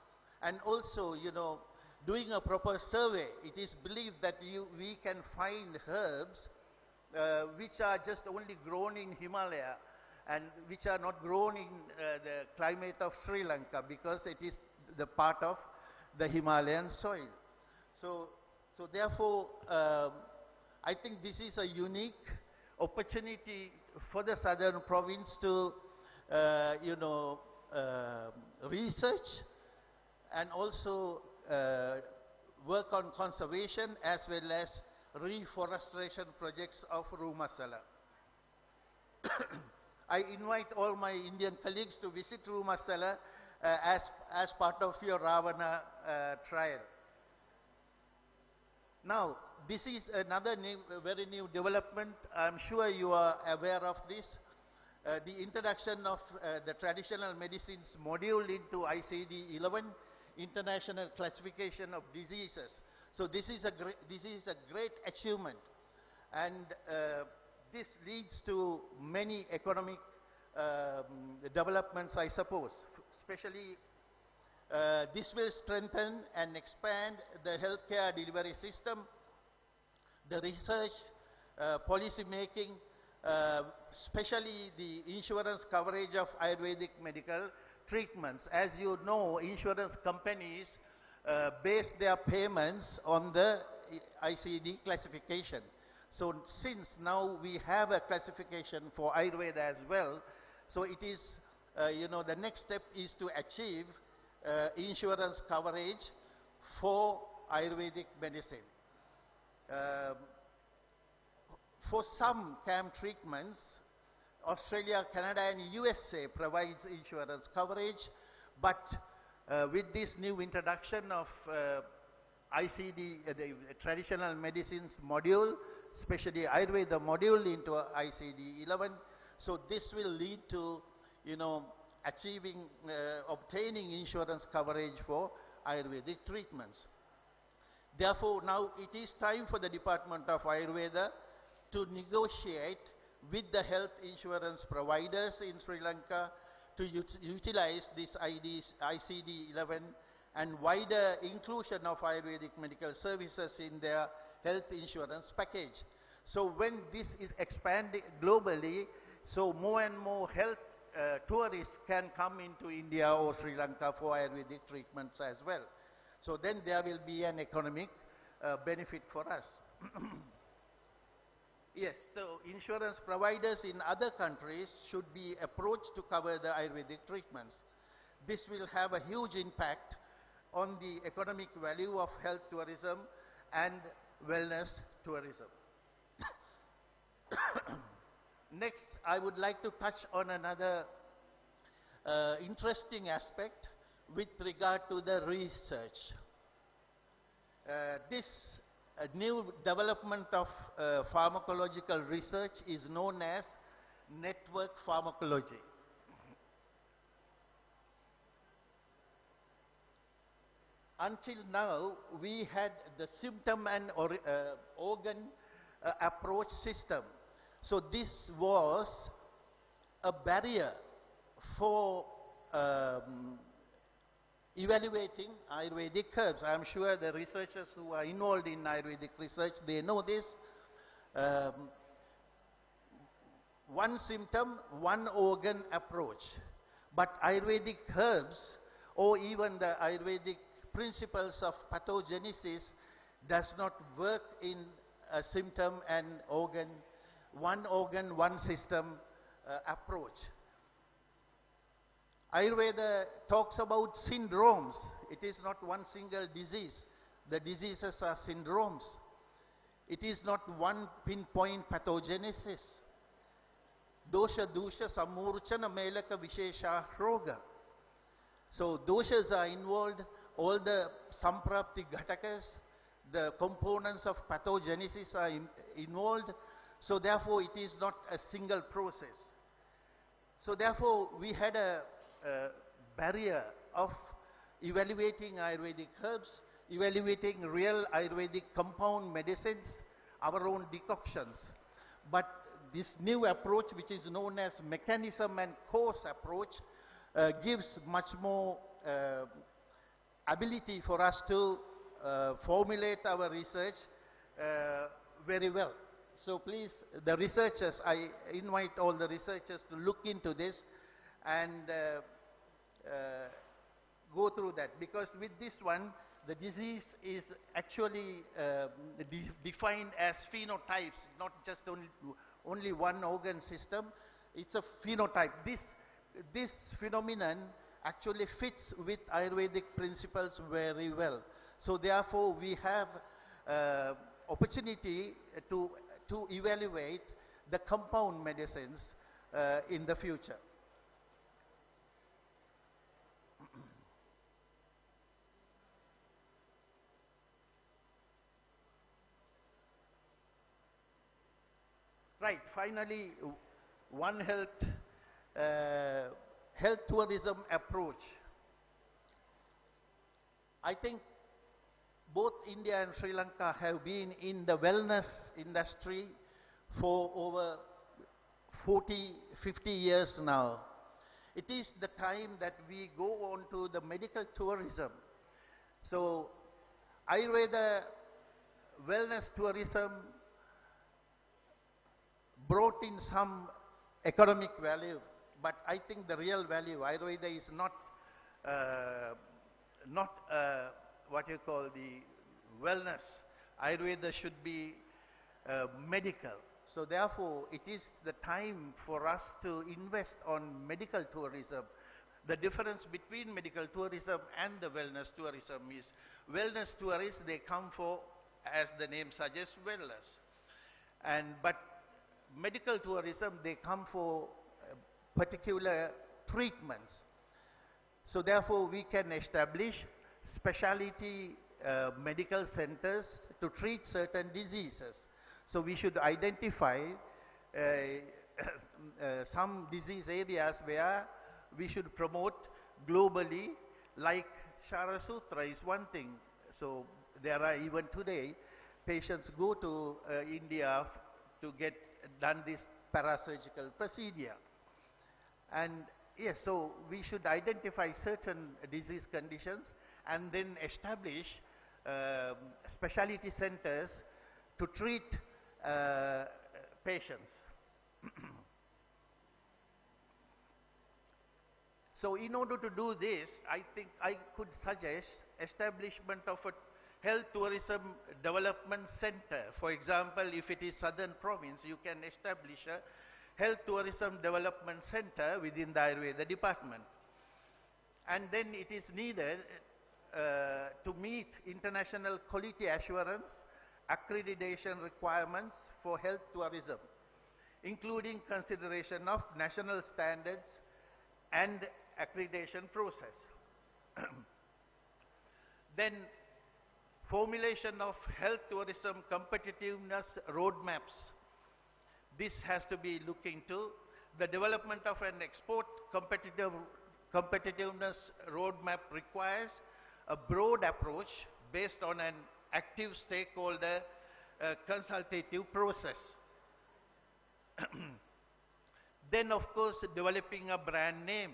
and also, you know, doing a proper survey. It is believed that we can find herbs which are just only grown in Himalaya and which are not grown in the climate of Sri Lanka, because it is the part of the Himalayan soil. So therefore, I think this is a unique opportunity for the southern province to, you know, research and also work on conservation as well as reforestation projects of Rumasala. I invite all my Indian colleagues to visit Rumasala as part of your Ravana trial. Now, this is another very new development. I'm sure you are aware of this. The introduction of the traditional medicines module into ICD-11, International Classification of Diseases. So this is a great achievement, and this leads to many economic developments, I suppose. Especially, this will strengthen and expand the healthcare delivery system, the research, policy making, especially the insurance coverage of Ayurvedic medical treatments. As you know, insurance companies base their payments on the ICD classification. So since now we have a classification for Ayurveda as well, so it is, you know, the next step is to achieve insurance coverage for Ayurvedic medicine. For some CAM treatments, Australia, Canada and USA provides insurance coverage, but with this new introduction of ICD, the traditional medicines module, especially Ayurveda module into ICD-11, so this will lead to, you know, achieving, obtaining insurance coverage for Ayurvedic treatments. Therefore, now it is time for the Department of Ayurveda to negotiate with the health insurance providers in Sri Lanka to utilize this ICD-11 and wider inclusion of Ayurvedic medical services in their health insurance package. So when this is expanded globally, so more and more health tourists can come into India or Sri Lanka for Ayurvedic treatments as well. So then there will be an economic benefit for us. Yes, the insurance providers in other countries should be approached to cover the Ayurvedic treatments. This will have a huge impact on the economic value of health tourism and wellness tourism. Next, I would like to touch on another interesting aspect with regard to the research. This new development of pharmacological research is known as network pharmacology. until now, we had the symptom and organ approach system. So this was a barrier for evaluating Ayurvedic herbs. I am sure the researchers who are involved in Ayurvedic research, they know this. One symptom, one organ approach. But Ayurvedic herbs, or even the Ayurvedic principles of pathogenesis, does not work in a symptom and organ, one system approach. Ayurveda talks about syndromes. It is not one single disease. The diseases are syndromes. It is not one pinpoint pathogenesis. Dosha, dusha, samurchana, melaka, vishesha, roga. So doshas are involved, all the samprapti ghatakas, the components of pathogenesis are involved. So therefore it is not a single process. So therefore we had a barrier of evaluating Ayurvedic herbs, evaluating real Ayurvedic compound medicines, our own decoctions. But this new approach, which is known as mechanism and cause approach, gives much more ability for us to formulate our research very well. So please, the researchers, I invite all the researchers to look into this and go through that, because with this one, the disease is actually defined as phenotypes, not just only one organ system. It's a phenotype. This phenomenon actually fits with Ayurvedic principles very well. So therefore, we have opportunity to evaluate the compound medicines in the future. Right, finally, One Health, health tourism approach. I think both India and Sri Lanka have been in the wellness industry for over 40, 50 years now. It is the time that we go on to the medical tourism. So Ayurveda wellness tourism brought in some economic value, but I think the real value, Ayurveda is not what you call the wellness. Ayurveda should be medical. So therefore, it is the time for us to invest on medical tourism. The difference between medical tourism and the wellness tourism is, wellness tourists, they come for, as the name suggests, wellness. But medical tourism, they come for particular treatments. So therefore, we can establish specialty medical centers to treat certain diseases. So we should identify some disease areas where we should promote globally, like Shara Sutra is one thing. So there are, even today, patients go to India to get done this parasurgical procedure. And yes, so we should identify certain disease conditions and then establish specialty centers to treat patients. So in order to do this, I think I could suggest establishment of a health tourism development center. For example, if it is southern province, you can establish a health tourism development center within the Ayurveda department. And then it is needed to meet international quality assurance accreditation requirements for health tourism, including consideration of national standards and accreditation process. Then formulation of health tourism competitiveness roadmaps. This has to be looked into. The development of an export competitiveness roadmap requires a broad approach based on an active stakeholder consultative process. Then, of course, developing a brand name.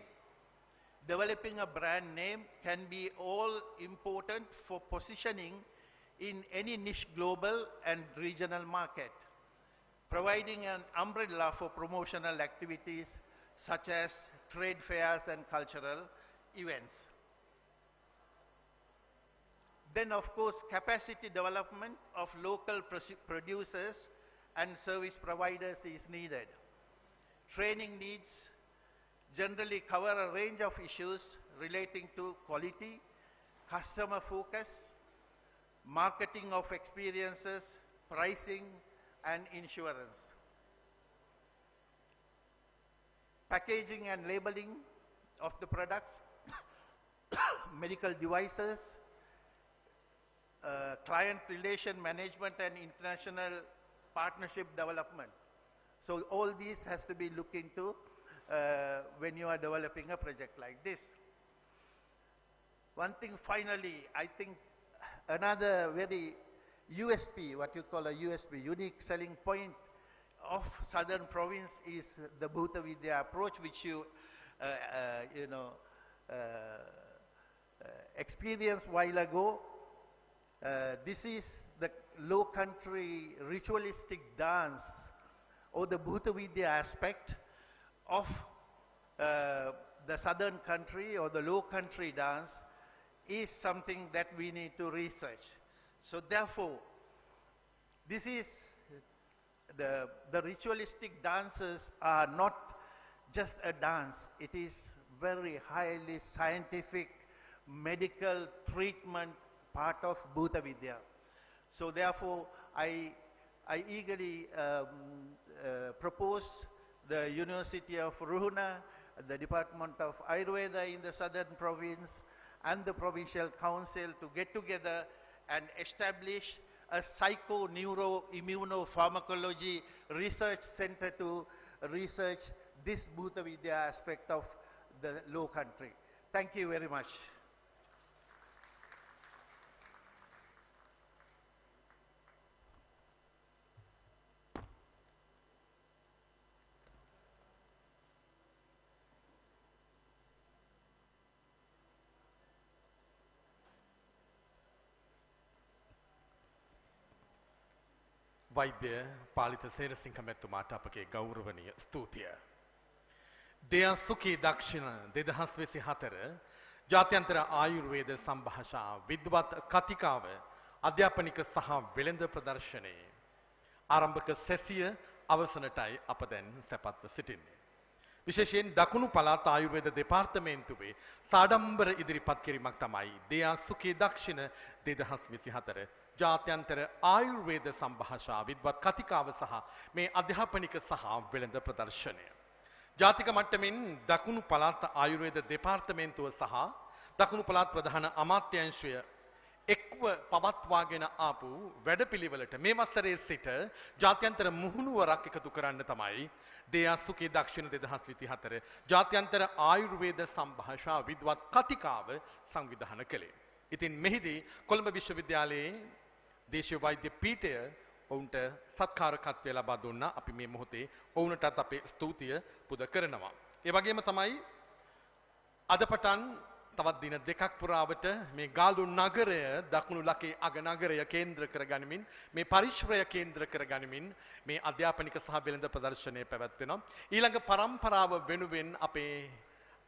Developing a brand name can be all important for positioning in any niche global and regional market, providing an umbrella for promotional activities such as trade fairs and cultural events. Then, of course, capacity development of local producers and service providers is needed. Training needs generally cover a range of issues relating to quality, customer focus, marketing of experiences, pricing, and insurance. Packaging and labeling of the products, medical devices, client relation management and international partnership development. So all these has to be looked into when you are developing a project like this. One thing finally, I think another very USP, what you call a USP, unique selling point of Southern Province is the Bhuta Vidya approach, which you, experienced while ago. This is the low country ritualistic dance or the Bhuta Vidya aspect of the southern country or the low country dance is something that we need to research. So therefore, this is the ritualistic dances are not just a dance, it is very highly scientific medical treatment part of Bhuta Vidya. So therefore, I eagerly propose the University of Ruhuna, the Department of Ayurveda in the Southern Province, and the Provincial Council to get together and establish a psycho-neuro-immunopharmacology research center to research this Bhuta Vidya aspect of the low country. Thank you very much. වෛද්‍ය පාලිත සේරසිංහ මැතිතුමාට අපගේ ගෞරවනීය ස්තුතිය. දෙය සුඛී දක්ෂිණ 2024 ජාත්‍යන්තර ආයුර්වේද සම්භාෂා විද්වත් කතිකාව අධ්‍යාපනික සහ වෙළඳ ප්‍රදර්ශනයේ ආරම්භක සැසිය අවසනටයි අප දැන් සැපත්ව සිටින්නේ. විශේෂයෙන් දකුණු පළාත් ආයුර්වේද දෙපාර්තමේන්තුවේ සාඩම්බර ඉදිරිපත් කිරීමක් තමයි දෙය සුඛී දක්ෂිණ 2024 ජාත්‍යන්තර ආයුර්වේද සම්භාෂා විද්වත් කතිකාව සහ මේ අධ්‍යාපනික සහ වෙළඳ ප්‍රදර්ශනය. ජාතික මට්ටමින් දකුණු පළාත් ආයුර්වේද දෙපාර්තමේන්තුව සහ දකුණු පළාත් ප්‍රධාන අමාත්‍යාංශය එක්ව පවත්වාගෙන ආපු වැඩපිළිවෙලට මේ වසරේ සිට ජාත්‍යන්තර මුහුණුවරක් එකතු කරන්න තමයි දෙය සුඛී දක්ෂිණ 2024 ජාත්‍යන්තර ආයුර්වේද සම්භාෂා විද්වත් කතිකාව සංවිධානය කළේ. ඉතින් මෙහිදී කොළඹ විශ්වවිද්‍යාලයේ දේශීය වෛද්‍ය පීඨය ඔවුන්ට සත්කාරකත්වය ලබා දුන්නා. අපි මේ මොහොතේ ඔවුන්ටත් අපේ ස්තුතිය පුද කරනවා. ඒ වගේම තමයි අද පටන් තවත් දින දෙකක් පුරාවට මේ ගාල්ලු නගරය දකුණු ලකේ අග නගරය කේන්ද්‍ර කරගනිමින් මේ පරිශ්‍රය කේන්ද්‍ර කරගනිමින් මේ අධ්‍යාපනික සහ වෙළඳ ප්‍රදර්ශනය පැවැත්වෙනවා. ඊළඟ පරම්පරාව වෙනුවෙන් අපේ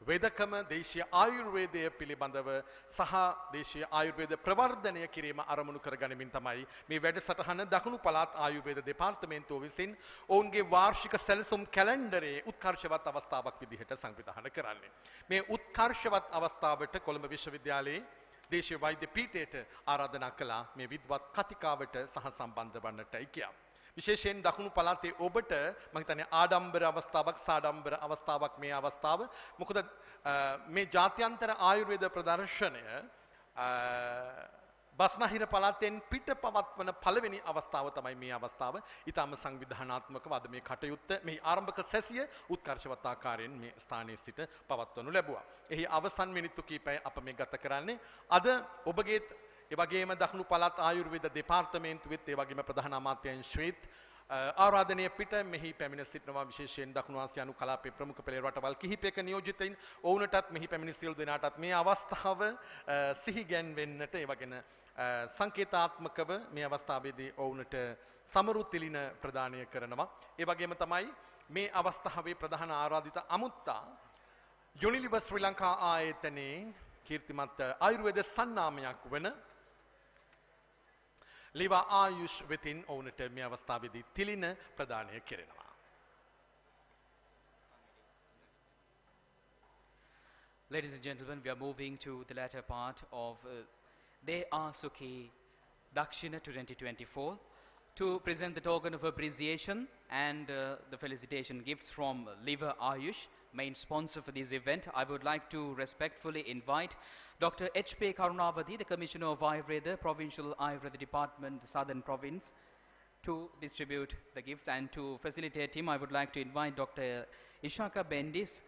වේදකම දේශීය ආයුර්වේදය පිළිබඳව සහ දේශීය ආයුර්වේද ප්‍රවර්ධනය කිරීම අරමුණු කරගනිමින් තමයි මේ වැඩසටහන දකුණු පළාත් ආයුර්වේද දෙපාර්තමේන්තුව විසින් ඔවුන්ගේ වාර්ෂික සැලසුම් කැලෙන්ඩරයේ උත්කර්ෂවත් අවස්ථාවක් විදිහට සංවිධානය කරන්නේ. මේ උත්කර්ෂවත් අවස්ථාවට කොළඹ විශ්වවිද්‍යාලයේ දේශීය වෛද්‍ය පීඨයට ආරාධනා කළා මේ විද්වත් කතිකාවට සහ සම්බන්ධ වන්නටයි කියා. විශේෂයෙන් දකුණු පළාතේ ඔබට මම හිතන්නේ ආඩම්බර අවස්ථාවක් සාඩම්බර අවස්ථාවක් මේ අවස්ථාව. මොකද මේ ජාත්‍යන්තර ආයුර්වේද ප්‍රදර්ශනය බස්නාහිර පළාතෙන් පිට පවත්වන පළවෙනි අවස්ථාව තමයි මේ අවස්ථාව. ඊටම සංවිධානාත්මකව අද මේ කටයුත්ත මේ ආරම්භක සැසිය උත්කර්ෂවත් ආකාරයෙන් මේ ස්ථානයේ සිට පවත්වනු ලැබුවා. එහි අවසන් මිනිත්තු කිහිපය අප මේ ගත කරන්නේ අද ඔබගේත් ඒ වගේම දකුණු පළාත් ආයුර්වේද දෙපාර්තමේන්තුවෙත් ඒ වගේම ප්‍රධාන අමාත්‍යාංශයේත් ආරාධනය පිට මෙහි පැමිණ සිටිනවා විශේෂයෙන් දකුණු ආසියානු කලාපයේ ප්‍රමුඛ පෙළේ රටවල් කිහිපයක නියෝජිතයින් ඔවුන්ටත් මෙහි පැමිණ සියලු දෙනාටත් මේ අවස්ථාව සිහි ගැන්වෙන්නට ඒ වගේම සංකේතාත්මකව මේ අවස්ථාවේදී ඔවුන්ට සමරු තිලින ප්‍රදානය කරනවා. ඒ වගේම තමයි මේ අවස්ථාවේ ප්‍රධාන ආරාධිත අමුත්තා යුනිලිවර් ශ්‍රී ලංකා ආයතනයේ කීර්තිමත් ආයුර්වේද සන්නාමයක් වන ලිවා ආයුෂ් වෙතින් ඔවුන්ට මේ අවස්ථාවේදී තිලින ප්‍රදානය කෙරෙනවා. Ladies and gentlemen, we are moving to the latter part of De Asuki Dakshina 2024 to present the token of appreciation and the felicitation gifts from Liva Ayush, main sponsor for this event. I would like to respectfully invite Dr. H.P. Karunavati, the Commissioner of Ayurveda, Provincial Ayurveda Department, the Southern Province, to distribute the gifts. And to facilitate him, I would like to invite Dr. Ishaka Bendis,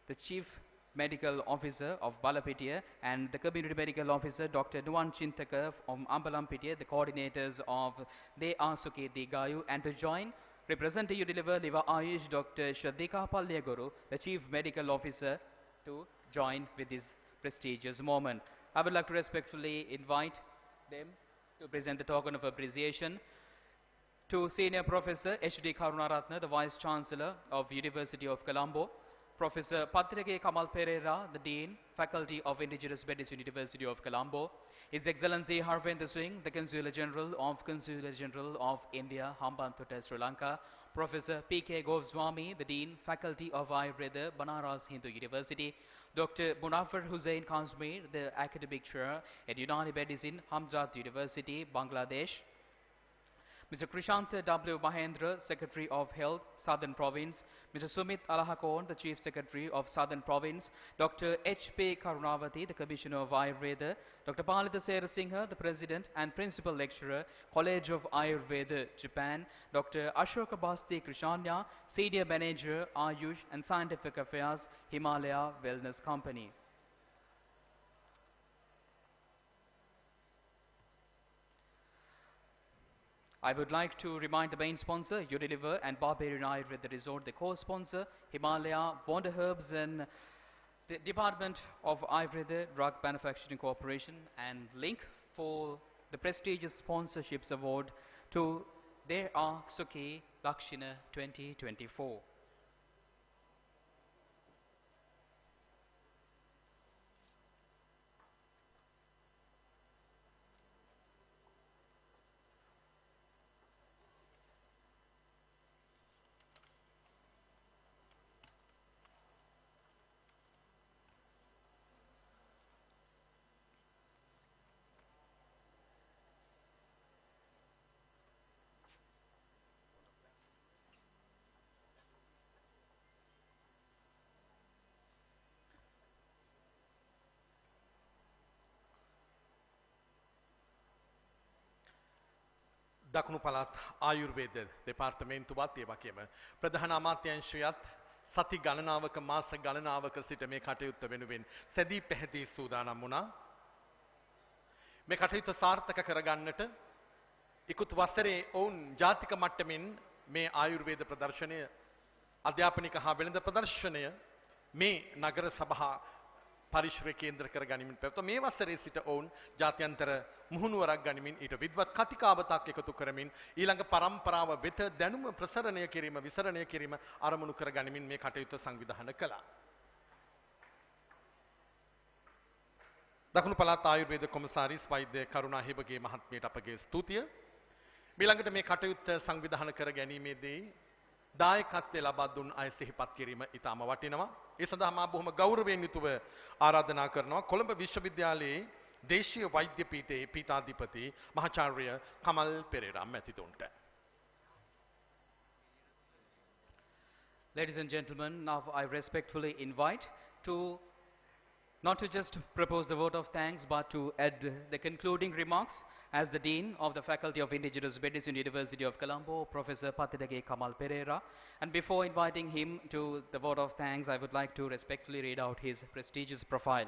the Chief Medical Officer of Balapitiya, and the Community Medical Officer, Dr. Nuwan Chintaka from Ambalampitiya, the coordinators of De Asuki Digayu, and to join, representing you deliver Liva Ayush, Dr. Shadika Palyaguru, the Chief Medical Officer, to join with this prestigious moment. I would like to respectfully invite them to present the token of appreciation to Senior Professor H.D. Karunaratne, the Vice Chancellor of University of Colombo, Professor Patrike Kamal Pereira, the Dean, Faculty of Indigenous Medicine, University of Colombo, His Excellency Harvinder Singh, the Consular General of India, Hambantota, Sri Lanka, Professor P.K. Govswami, the Dean, Faculty of Ayurveda, Banaras Hindu University, Dr. Munafar Hussain Kashmir, the Academic Chair at Unani Medicine, Hamzat University, Bangladesh, Mr. Krishanta W. Mahendra, Secretary of Health, Southern Province, Mr. Sumit Alahakon, the Chief Secretary of Southern Province, Dr. H.P. Karunavati, the Commissioner of Ayurveda, Dr. Palita Serasinghe, the President and Principal Lecturer, College of Ayurveda, Japan, Dr. Ashoka Basti Krishanya, Senior Manager, Ayush and Scientific Affairs, Himalaya Wellness Company. I would like to remind the main sponsor, Unilever and Barbarian Ayurveda Resort, the co-sponsor, Himalaya, Wonder Herbs and the Department of Ayurveda Drug Manufacturing Corporation, and link for the prestigious sponsorships award to De Asuki Dakshina 2024. දකුණු පළාත් ආයුර්වේද දෙපාර්තමේන්තුවත් ඒ වගේම ප්‍රධාන අමාත්‍යාංශයත් සති ගණනාවක මාස ගණනාවක සිට මේ කටයුත්ත වෙනුවෙන් සැදී පැහැදී සූදානම් වුණා. මේ කටයුත්ත සාර්ථක කරගන්නට ඉක්ුත් වසරේ ඔවුන් ජාතික මට්ටමින් මේ ආයුර්වේද ප්‍රදර්ශනය අධ්‍යාපනික හා වෙළඳ ප්‍රදර්ශනය මේ නගර සභා පරිශ්‍රය කේන්ද්‍ර කර ගනිමින් පැවතුණා. මේ වසරේ සිට ඔවුන් ජාත්‍යන්තර මුහුණුවරක් ගනිමින් ඊට විද්වත් කතිකාවතක් එකතු කරමින් ඊළඟ පරම්පරාව වෙත දැනුම ප්‍රසරණය කිරීම විසරණය කිරීම අරමුණු කර ගනිමින් මේ කටයුත්ත සංවිධානය කළා. දකුණු පළාත් ආයුර්වේද කොමසාරිස් වෛද්‍ය කරුණා හිබගේ මහත්මියට අපගේ ස්තුතිය. ඊළඟට මේ කටයුත්ත සංවිධානය කර ගැනීමේදී දායකත්වය ලබා දුන් අය සිහිපත් කිරීම ඉතාම වටිනවා. ඒ සඳහා මා බොහොම ගෞරවයෙන් යුතුව ආරාධනා කරනවා කොළඹ විශ්වවිද්‍යාලයේ දේශීය වෛද්‍ය පීඨයේ පීඨාධිපති මහාචාර්ය Kamal Perera මැතිතුන්ට. Ladies and gentlemen, now I respectfully invite to not to just propose the vote of thanks, but to add the concluding remarks as the Dean of the Faculty of Indigenous Medicine, University of Colombo, Professor Pathidage Kamal Pereira. And before inviting him to the vote of thanks, I would like to respectfully read out his prestigious profile.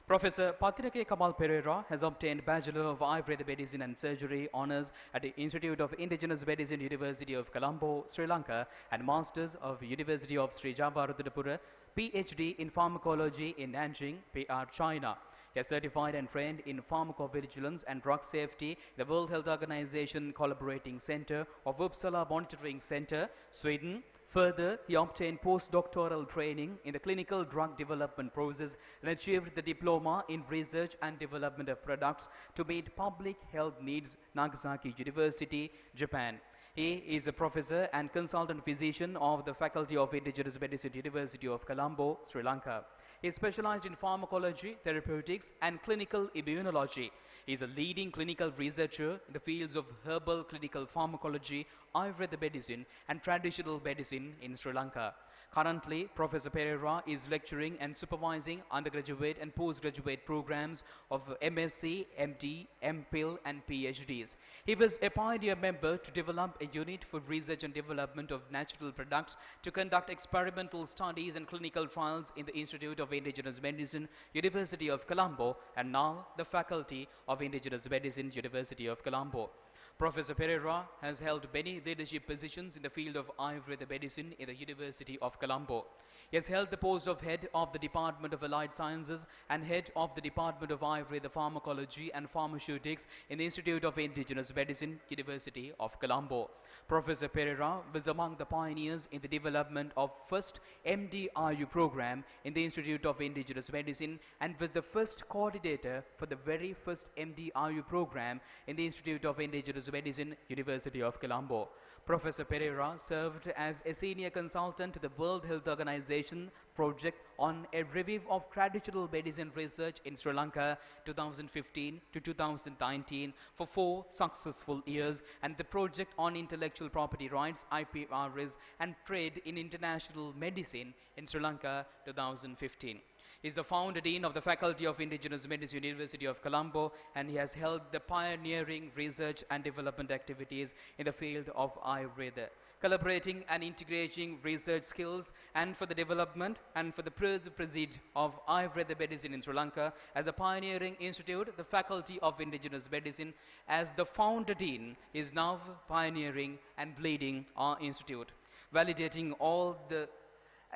Professor Pathidage Kamal Pereira has obtained Bachelor of Ayurveda Medicine and Surgery Honours at the Institute of Indigenous Medicine, University of Colombo, Sri Lanka, and Masters of University of Sri Jawaharlal, PhD in Pharmacology in Nanjing, PR, China. He is certified and trained in pharmacovigilance and drug safety, the World Health Organization Collaborating Center of Uppsala Monitoring Center, Sweden. Further, he obtained postdoctoral training in the clinical drug development process and achieved the diploma in research and development of products to meet public health needs, Nagasaki University, Japan. He is a professor and consultant physician of the Faculty of Indigenous Medicine, University of Colombo, Sri Lanka. He is specialized in pharmacology, therapeutics, and clinical immunology. He is a leading clinical researcher in the fields of herbal clinical pharmacology, Ayurveda medicine, and traditional medicine in Sri Lanka. Currently, Professor Pereira is lecturing and supervising undergraduate and postgraduate programs of MSc, MD, MPhil, and PhDs. He was a pioneer member to develop a unit for research and development of natural products to conduct experimental studies and clinical trials in the Institute of Indigenous Medicine, University of Colombo, and now the Faculty of Indigenous Medicine, University of Colombo. Professor Pereira has held many leadership positions in the field of Ayurveda medicine in the University of Colombo. He has held the post of head of the Department of Allied Sciences and head of the Department of Ayurveda Pharmacology and Pharmaceutics in the Institute of Indigenous Medicine, University of Colombo. Professor Pereira was among the pioneers in the development of first MDRU program in the Institute of Indigenous Medicine and was the first coordinator for the very first MDRU program in the Institute of Indigenous Medicine, University of Colombo. Professor Pereira served as a senior consultant to the World Health Organization project on a review of traditional medicine research in Sri Lanka 2015 to 2019 for 4 successful years, and the project on intellectual property rights, IPRs, and trade in international medicine in Sri Lanka 2015. He is the founder dean of the Faculty of Indigenous Medicine, University of Colombo, and he has held the pioneering research and development activities in the field of Ayurveda, collaborating and integrating research skills and for the development and for the pursuit of Ayurveda medicine in Sri Lanka. As the pioneering institute, the Faculty of Indigenous Medicine, as the founder dean, is now pioneering and leading our institute, validating all the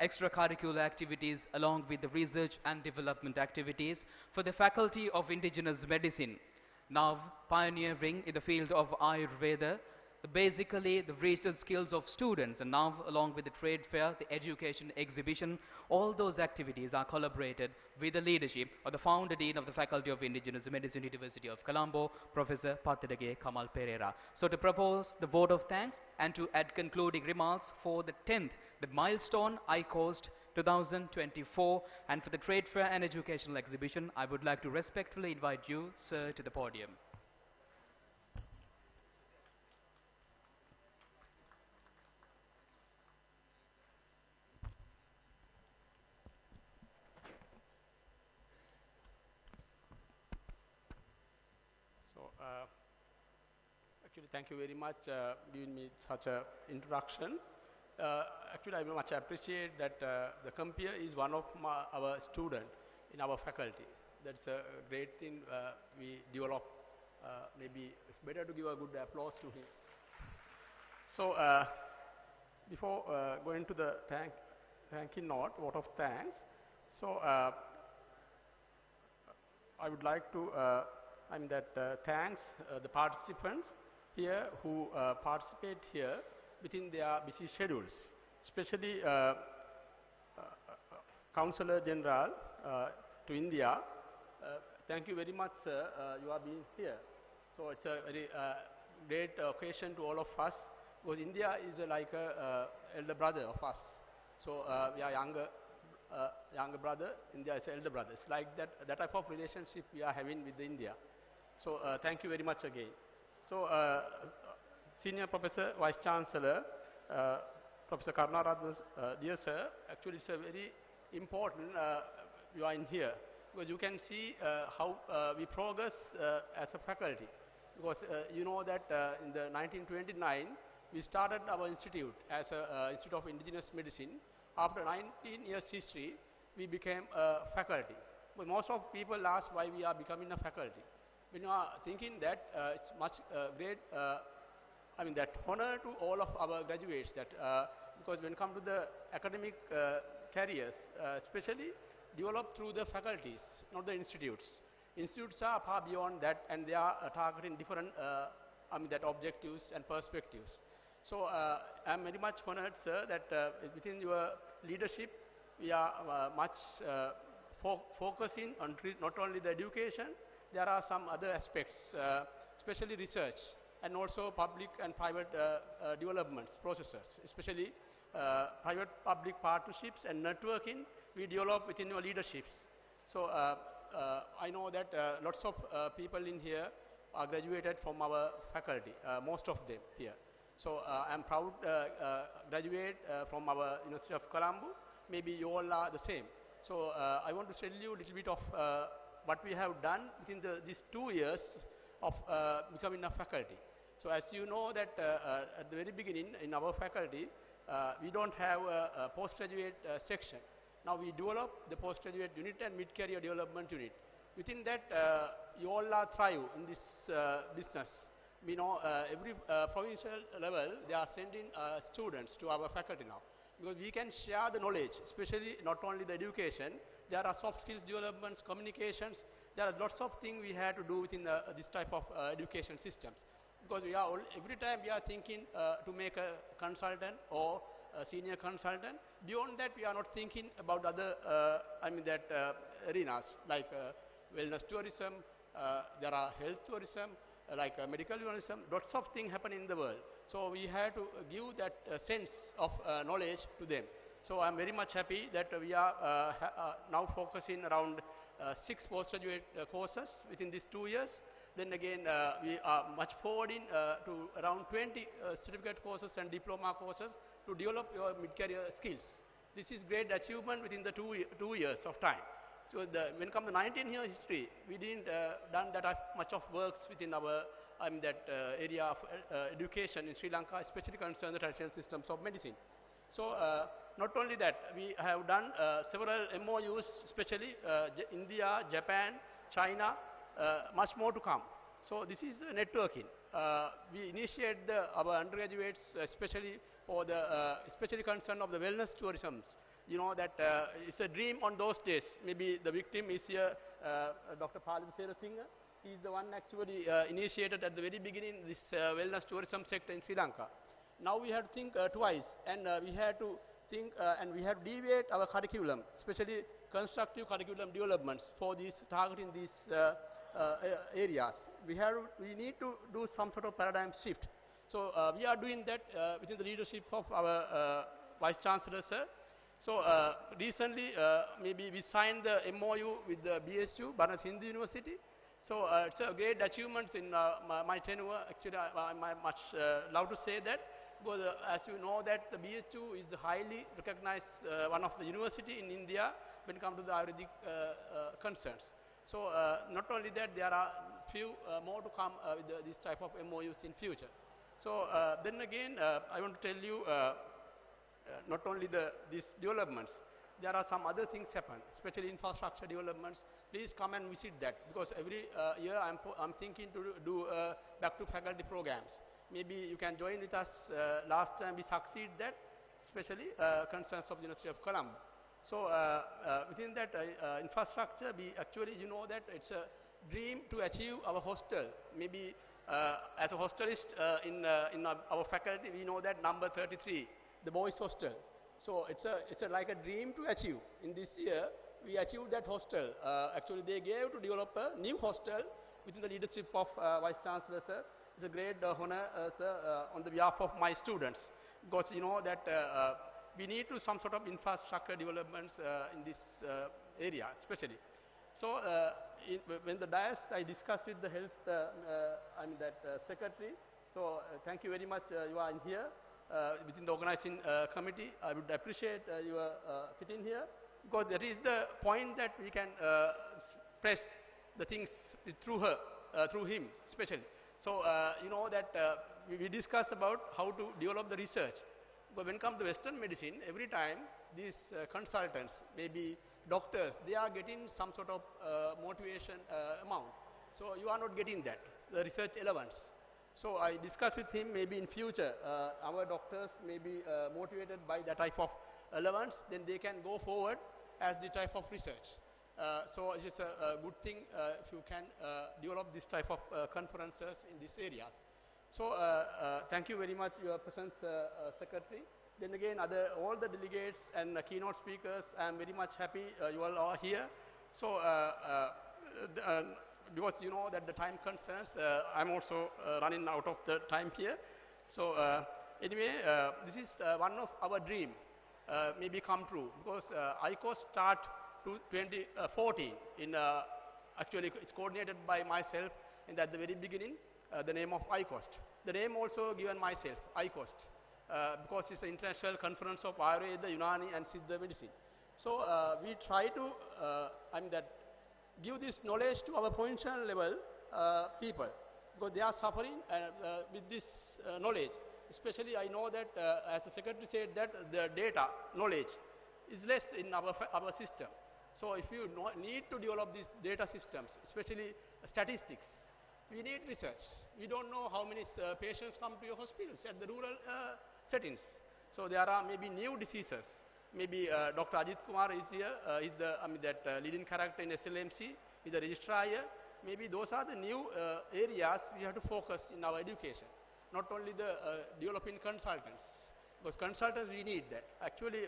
extracurricular activities along with the research and development activities for the Faculty of Indigenous Medicine, now pioneering in the field of Ayurveda, basically the research skills of students, and now along with the trade fair, the education exhibition, all those activities are collaborated with the leadership of the founder dean of the Faculty of Indigenous Medicine, University of Colombo, Professor Pathidage Kamal Pereira. So to propose the vote of thanks and to add concluding remarks for the 10th, the milestone ICOST 2024, and for the trade fair and educational exhibition, I would like to respectfully invite you, sir, to the podium. Actually, thank you very much giving me such an introduction. Actually, I very much appreciate that the compeer is one of our students in our faculty. That's a great thing we develop. Maybe it's better to give a good applause to him. So, before going to the thanking note, vote of thanks, so I would like to thanks the participants here who participate here within their busy schedules, especially Councillor General to India. Thank you very much, sir. You are being here. So it's a very great occasion to all of us, because India is like a elder brother of us. So we are younger brother, India is elder brother. It's like that type of relationship we are having with India. So thank you very much again. So Senior Professor, Vice Chancellor, Professor Karunaratne, dear sir, actually it's a very important you are in here. because you can see how we progress as a faculty. Because you know that in the 1929, we started our institute as an Institute of Indigenous Medicine. After 19 years history, we became a faculty. But most of people ask why we are becoming a faculty. When you are thinking that it's much great, that honor to all of our graduates, that because when it comes to the academic careers, especially developed through the faculties, not the institutes. Institutes are far beyond that, and they are targeting different objectives and perspectives. So I'm very much honored, sir, that within your leadership, we are much focusing on not only the education, there are some other aspects, especially research, and also public and private developments processes, especially private-public partnerships and networking we develop within your leaderships. So I know that lots of people in here are graduated from our faculty, most of them here. So I'm proud graduate from our University of Colombo. Maybe you all are the same. So I want to tell you a little bit of what we have done within these 2 years of becoming a faculty. So as you know that at the very beginning in our faculty, we don't have a postgraduate section. Now we develop the postgraduate unit and mid-career development unit. Within that, you all are thrive in this business. We know every provincial level, they are sending students to our faculty now. Because we can share the knowledge, especially not only the education, there are soft skills developments, communications, there are lots of things we have to do within this type of education systems. Because we are every time we are thinking to make a consultant or a senior consultant. Beyond that, we are not thinking about other arenas like wellness tourism, there are health tourism, like medical tourism, lots of things happen in the world. So we have to give that sense of knowledge to them. So I'm very much happy that we are now focusing around 6 postgraduate courses within these 2 years. Then again, we are much forwarding to around 20 certificate courses and diploma courses to develop your mid-career skills. This is great achievement within the 2 years of time. So when it comes to 19-year history, we didn't done that much of works within our area of education in Sri Lanka, especially concerned the traditional systems of medicine. So not only that, we have done several MOUs, especially India, Japan, China, much more to come. So this is networking. We initiate our undergraduates, especially for the especially concern of the wellness tourisms. You know that it's a dream on those days. Maybe the victim is here, Dr. Palithasera Singh. He is the one actually initiated at the very beginning this wellness tourism sector in Sri Lanka. Now we have to think twice, and we have to think and we have to deviate our curriculum, especially constructive curriculum developments for these targeting these areas. We need to do some sort of paradigm shift. So we are doing that within the leadership of our Vice Chancellor, sir. So recently, maybe we signed the MOU with the BSU, Banaras Hindu University. So it's a great achievement in my tenure. Actually, I'm much love to say that, because as you know that the BSU is the highly recognized one of the university in India when it comes to the Ayurvedic concerns. So not only that, there are few more to come with this type of MOUs in future. So then again, I want to tell you, not only these developments, there are some other things happen, especially infrastructure developments. Please come and visit that, because every year I'm thinking to do back to faculty programs. Maybe you can join with us. Last time we succeed that, especially concerns of the University of Colombo. So within that infrastructure, we actually, you know that it's a dream to achieve our hostel. Maybe as a hostelist in our faculty, we know that number 33, the boys hostel. So it's like a dream to achieve. In this year, we achieved that hostel. Actually, they gave to develop a new hostel within the leadership of Vice Chancellor, sir. It's a great honor, sir, on the behalf of my students, because you know that we need to some sort of infrastructure developments in this area, especially. So when the dais, I discussed with the health, secretary. So thank you very much. You are in here within the organizing committee. I would appreciate your sitting here. because that is the point that we can press the things through her, through him especially. So you know that we discuss about how to develop the research. But when it comes to Western medicine, every time these consultants, maybe doctors, they are getting some sort of motivation amount. So you are not getting that, the research allowance. So I discussed with him, maybe in future, our doctors may be motivated by that type of allowance, then they can go forward as the type of research. So it is a good thing if you can develop this type of conferences in these areas. So thank you very much, your presence, Secretary. Then again, all the delegates and keynote speakers, I am very much happy you all are here. So because you know that the time concerns, I'm also running out of the time here. So anyway, this is one of our dream, maybe come true, because ICOS start to 2014 in actually it's coordinated by myself, and at the very beginning the name of ICOST. The name also given myself, ICOST, because it's an international conference of Ayurveda, Unani and Siddha medicine. So we try to give this knowledge to our provincial level people, because they are suffering with this knowledge. Especially I know that as the Secretary said that the data knowledge is less in our system. So if you need to develop these data systems, especially statistics, we need research. We don't know how many patients come to your hospitals at the rural settings. So there are maybe new diseases. Maybe Dr. Ajit Kumar is here, is the leading character in SLMC, is the registrar here. Maybe those are the new areas we have to focus in our education. Not only the developing consultants, because consultants we need that. Actually,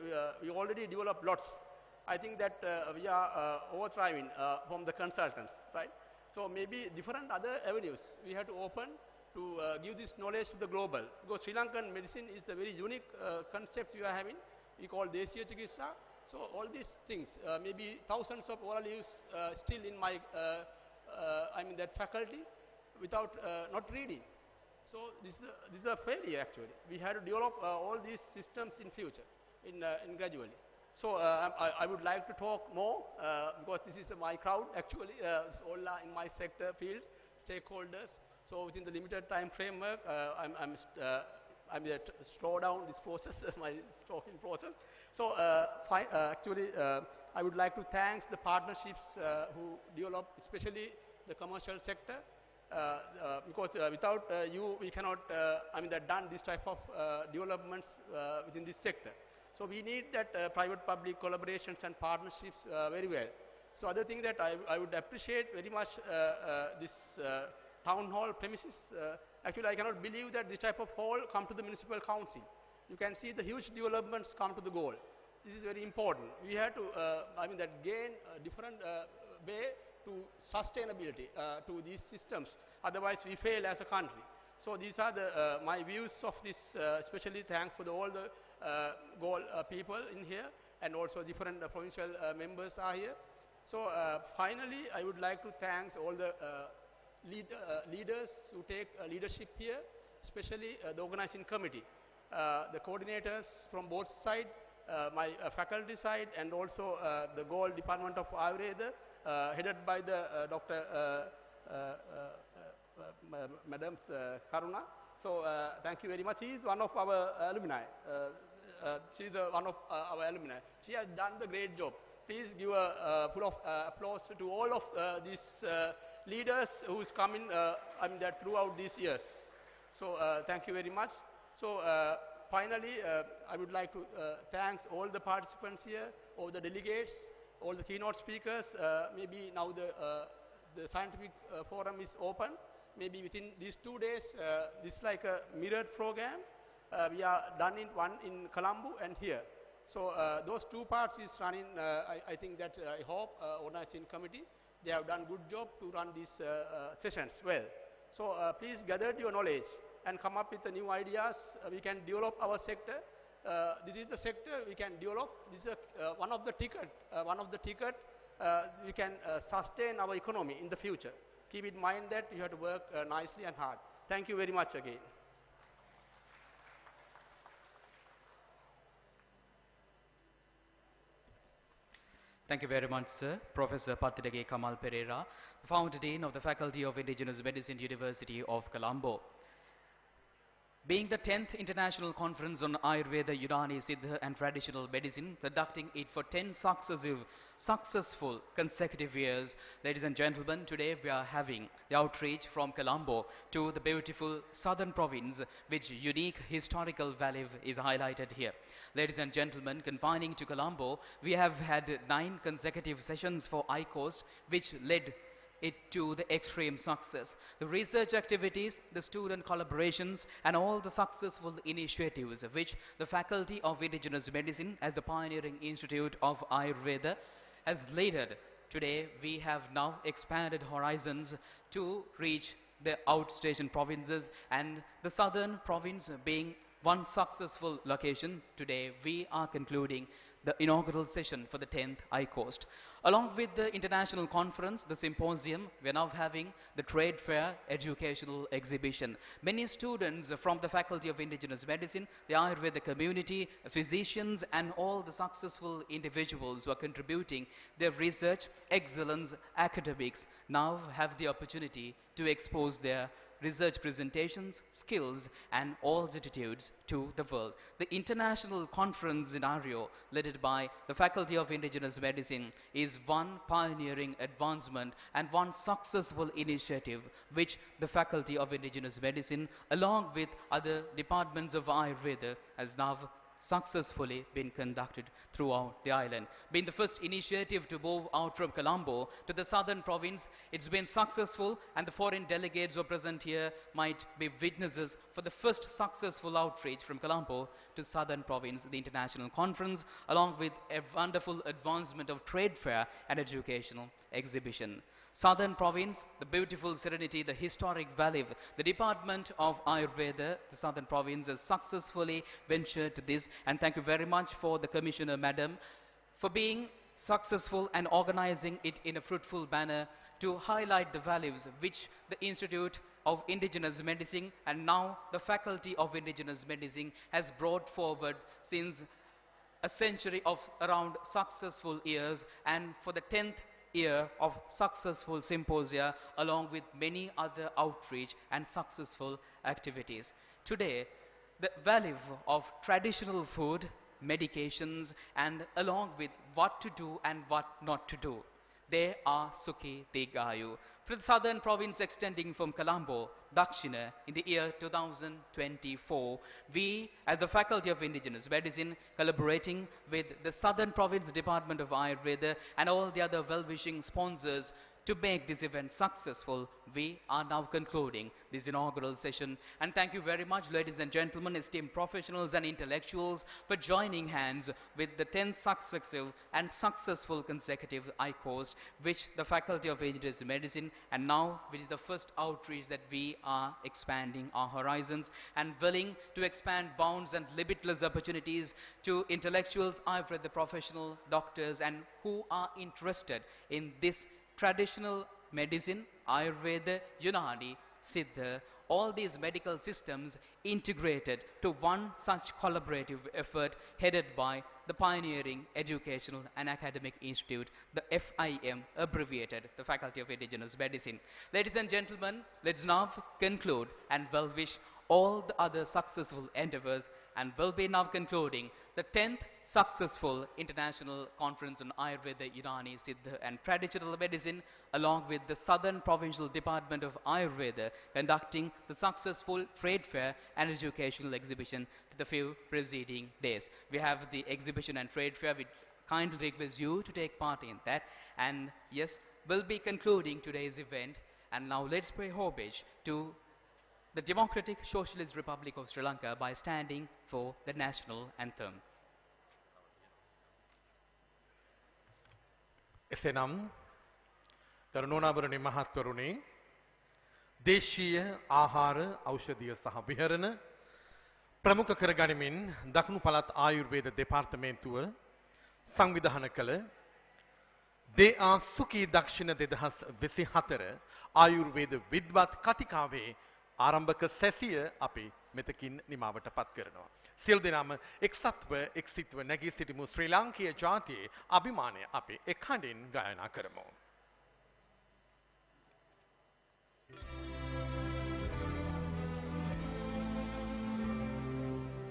we already developed lots. I think that we are overthriving from the consultants, right? So maybe different other avenues we have to open to give this knowledge to the global. Because Sri Lankan medicine is the very unique concept we are having. We call Desiya Chikitsa. So all these things, maybe thousands of oral use still in my, that faculty without not reading. So this is a failure actually. We have to develop all these systems in future, in gradually. So I would like to talk more because this is my crowd actually. All are in my sector fields, stakeholders. So within the limited time framework, I'm there to slow down this process, my talking process. So actually, I would like to thank the partnerships who develop, especially the commercial sector, because without you, we cannot, done this type of developments within this sector. So we need that private-public collaborations and partnerships very well. So other thing that I would appreciate very much this town hall premises. Actually, I cannot believe that this type of hall come to the municipal council. You can see the huge developments come to the goal. This is very important. We have to, gain a different way to sustainability to these systems. Otherwise, we fail as a country. So these are the my views of this. Especially thanks for all the goal people in here, and also different provincial members are here. So finally, I would like to thank all the leaders who take leadership here, especially the organizing committee, the coordinators from both sides, my faculty side, and also the Goal Department of Ayurveda, headed by the Dr. Madam Karuna. So thank you very much. He is one of our alumni. She is one of our alumni. She has done the great job. Please give a full of applause to all of these leaders who's coming throughout these years. So thank you very much. So finally, I would like to thank all the participants here, all the delegates, all the keynote speakers. Maybe now the scientific forum is open. Maybe within these 2 days, this is like a mirrored program. We are done in one in Colombo and here. So those 2 parts is running. I think that I hope organizing committee, they have done good job to run these sessions well. So please gather your knowledge and come up with the new ideas. We can develop our sector. This is the sector we can develop. This is one of the ticket. We can sustain our economy in the future. Keep in mind that you have to work nicely and hard. Thank you very much again. Thank you very much, sir. Professor Pattidage Kamal Pereira, Founder Dean of the Faculty of Indigenous Medicine, University of Colombo. Being the 10th International Conference on Ayurveda, Unani, Siddha and Traditional Medicine, conducting it for 10 successful consecutive years, ladies and gentlemen, today we are having the outreach from Colombo to the beautiful southern province, which unique historical value is highlighted here. Ladies and gentlemen, confining to Colombo, we have had 9 consecutive sessions for I-Coast, which led it to the extreme success. The research activities, the student collaborations, and all the successful initiatives which the Faculty of Indigenous Medicine as the pioneering institute of Ayurveda has led. Today, we have now expanded horizons to reach the outstation provinces, and the southern province being one successful location. Today, we are concluding the inaugural session for the 10th I-Coast. Along with the international conference, the symposium, we are now having the trade fair educational exhibition. Many students from the Faculty of Indigenous Medicine, the Ayurveda community, physicians, and all the successful individuals who are contributing their research, excellence, academics, now have the opportunity to expose their research presentations, skills, and all attitudes to the world. The international conference scenario led by the Faculty of Indigenous Medicine is one pioneering advancement and one successful initiative which the Faculty of Indigenous Medicine, along with other departments of Ayurveda, has now successfully been conducted throughout the island. Being the first initiative to move out from Colombo to the southern province, it's been successful, and the foreign delegates who are present here might be witnesses for the first successful outreach from Colombo to southern province, the international conference, along with a wonderful advancement of trade fair and educational exhibition. Southern province, the beautiful serenity, the historic valley, the Department of Ayurveda, the southern province has successfully ventured to this, and thank you very much for the Commissioner, Madam, for being successful and organizing it in a fruitful manner to highlight the values which the Institute of Indigenous Medicine and now the Faculty of Indigenous Medicine has brought forward since a century of around successful years, and for the 10th year of successful symposia along with many other outreach and successful activities. Today, the value of traditional food, medications, and along with what to do and what not to do. They are Sukhi Tegayu. For the southern province extending from Colombo, Dakshina, in the year 2024, we, as the Faculty of Indigenous Medicine, collaborating with the Southern Province Department of Ayurveda and all the other well-wishing sponsors to make this event successful, we are now concluding this inaugural session. And thank you very much, ladies and gentlemen, esteemed professionals and intellectuals, for joining hands with the 10th successive and successful consecutive I-Coast, which the Faculty of Indigenous Medicine, and now which is the first outreach that we are expanding our horizons and willing to expand bounds and limitless opportunities to intellectuals, Ayurveda professional doctors, and who are interested in this traditional medicine, Ayurveda, Unani, Siddha, all these medical systems integrated to one such collaborative effort headed by the pioneering educational and academic institute, the FIM, abbreviated, the Faculty of Indigenous Medicine. Ladies and gentlemen, let's now conclude and well wish all the other successful endeavors, and will be now concluding the 10th successful international conference on Ayurveda, Unani, Siddha and Traditional Medicine, along with the Southern Provincial Department of Ayurveda conducting the successful trade fair and educational exhibition to the few preceding days. We have the exhibition and trade fair, which kindly request you to take part in that. And yes, we'll be concluding today's event. And now let's pay homage to the Democratic Socialist Republic of Sri Lanka by standing for the national anthem. එසේනම් කරුණාවරණි මහත්වරුනි, දේශීය ආහාර ඖෂධීය සහ විහරණ ප්‍රමුඛ කරගනිමින් දකුණු පළාත් ආයුර්වේද දෙපාර්තමේන්තුව සංවිධානය කළ දේආ සුඛී දක්ෂිණ 2024 ආයුර්වේද විද්වත් කතිකාවේ ආරම්භක සැසිය අපි මෙතකින් නිමාවට පත් කරනවා. සියලු දෙනාම එක්සත්ව එක්සිත්ව නැගී සිටිමු ශ්‍රී ලාංකීය ජාතියේ අභිමානය අපි එක් හඬින් ගායනා කරමු.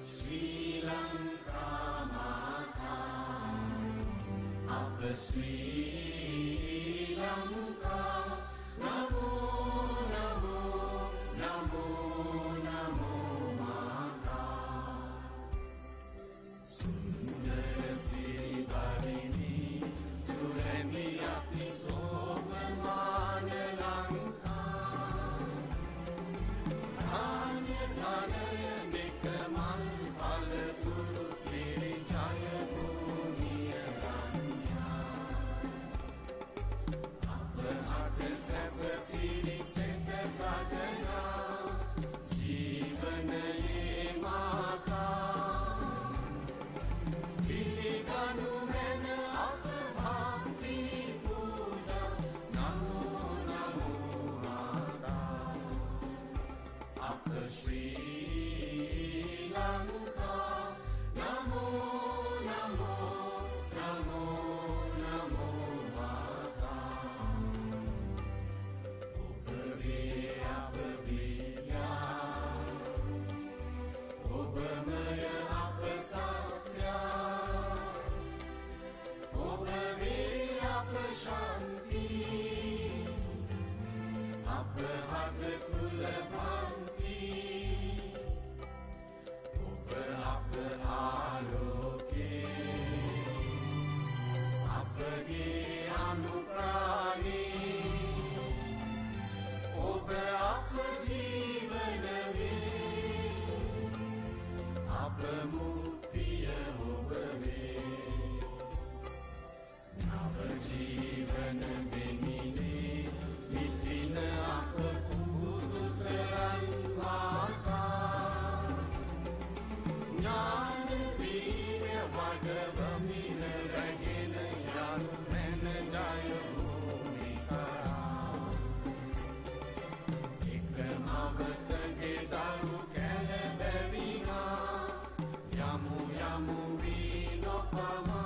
Sri Lanka Mata, Abba Sri Lanka, Namo Namo Namo Namo Mata, Sundara Siri Barini, Surani Api Sobhamana Lanka, Dhanya Dhanaya Nikamal Palapuru Piri Jaya Bhumiya Ranya, Apahata Sapa Siri Seta Sadhana, Jivanaye Mata, Piliganu Mena Apabhakti Puja, Namo Namo Mata, Apa Sri Lanka, Namo Namo Namo Namo Mata, Obave Apavidya, Obamaya Apasatya, Obave Apashanti, Apahata Kulabhanti, Apahaloke, Apage Anuprani, Oba Apajivanave, Apamuktiya Obave, Navajivana Benine, Nitina Apakudukaran Mata, Jnana Veerya Vadavamina Ragena Yanu Mena Jaya Bhumikara, Ekamavatage Daru Kalabhavina, Yamu Yamu Vinopama,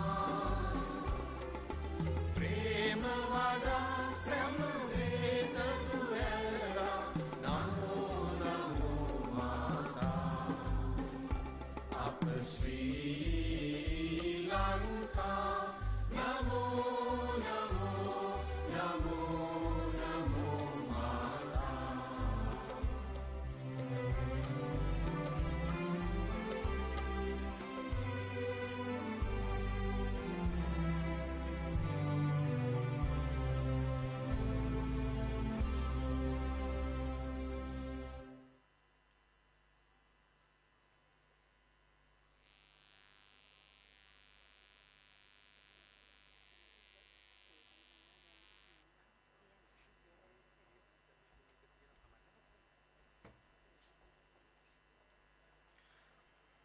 Prema Vada Samaveda Duera, Namo Namo Mata, Apa Sri Lanka, Namo Namo Namo Namo Mata.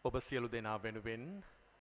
ඔබ සියලු දෙනා වෙනුවෙන්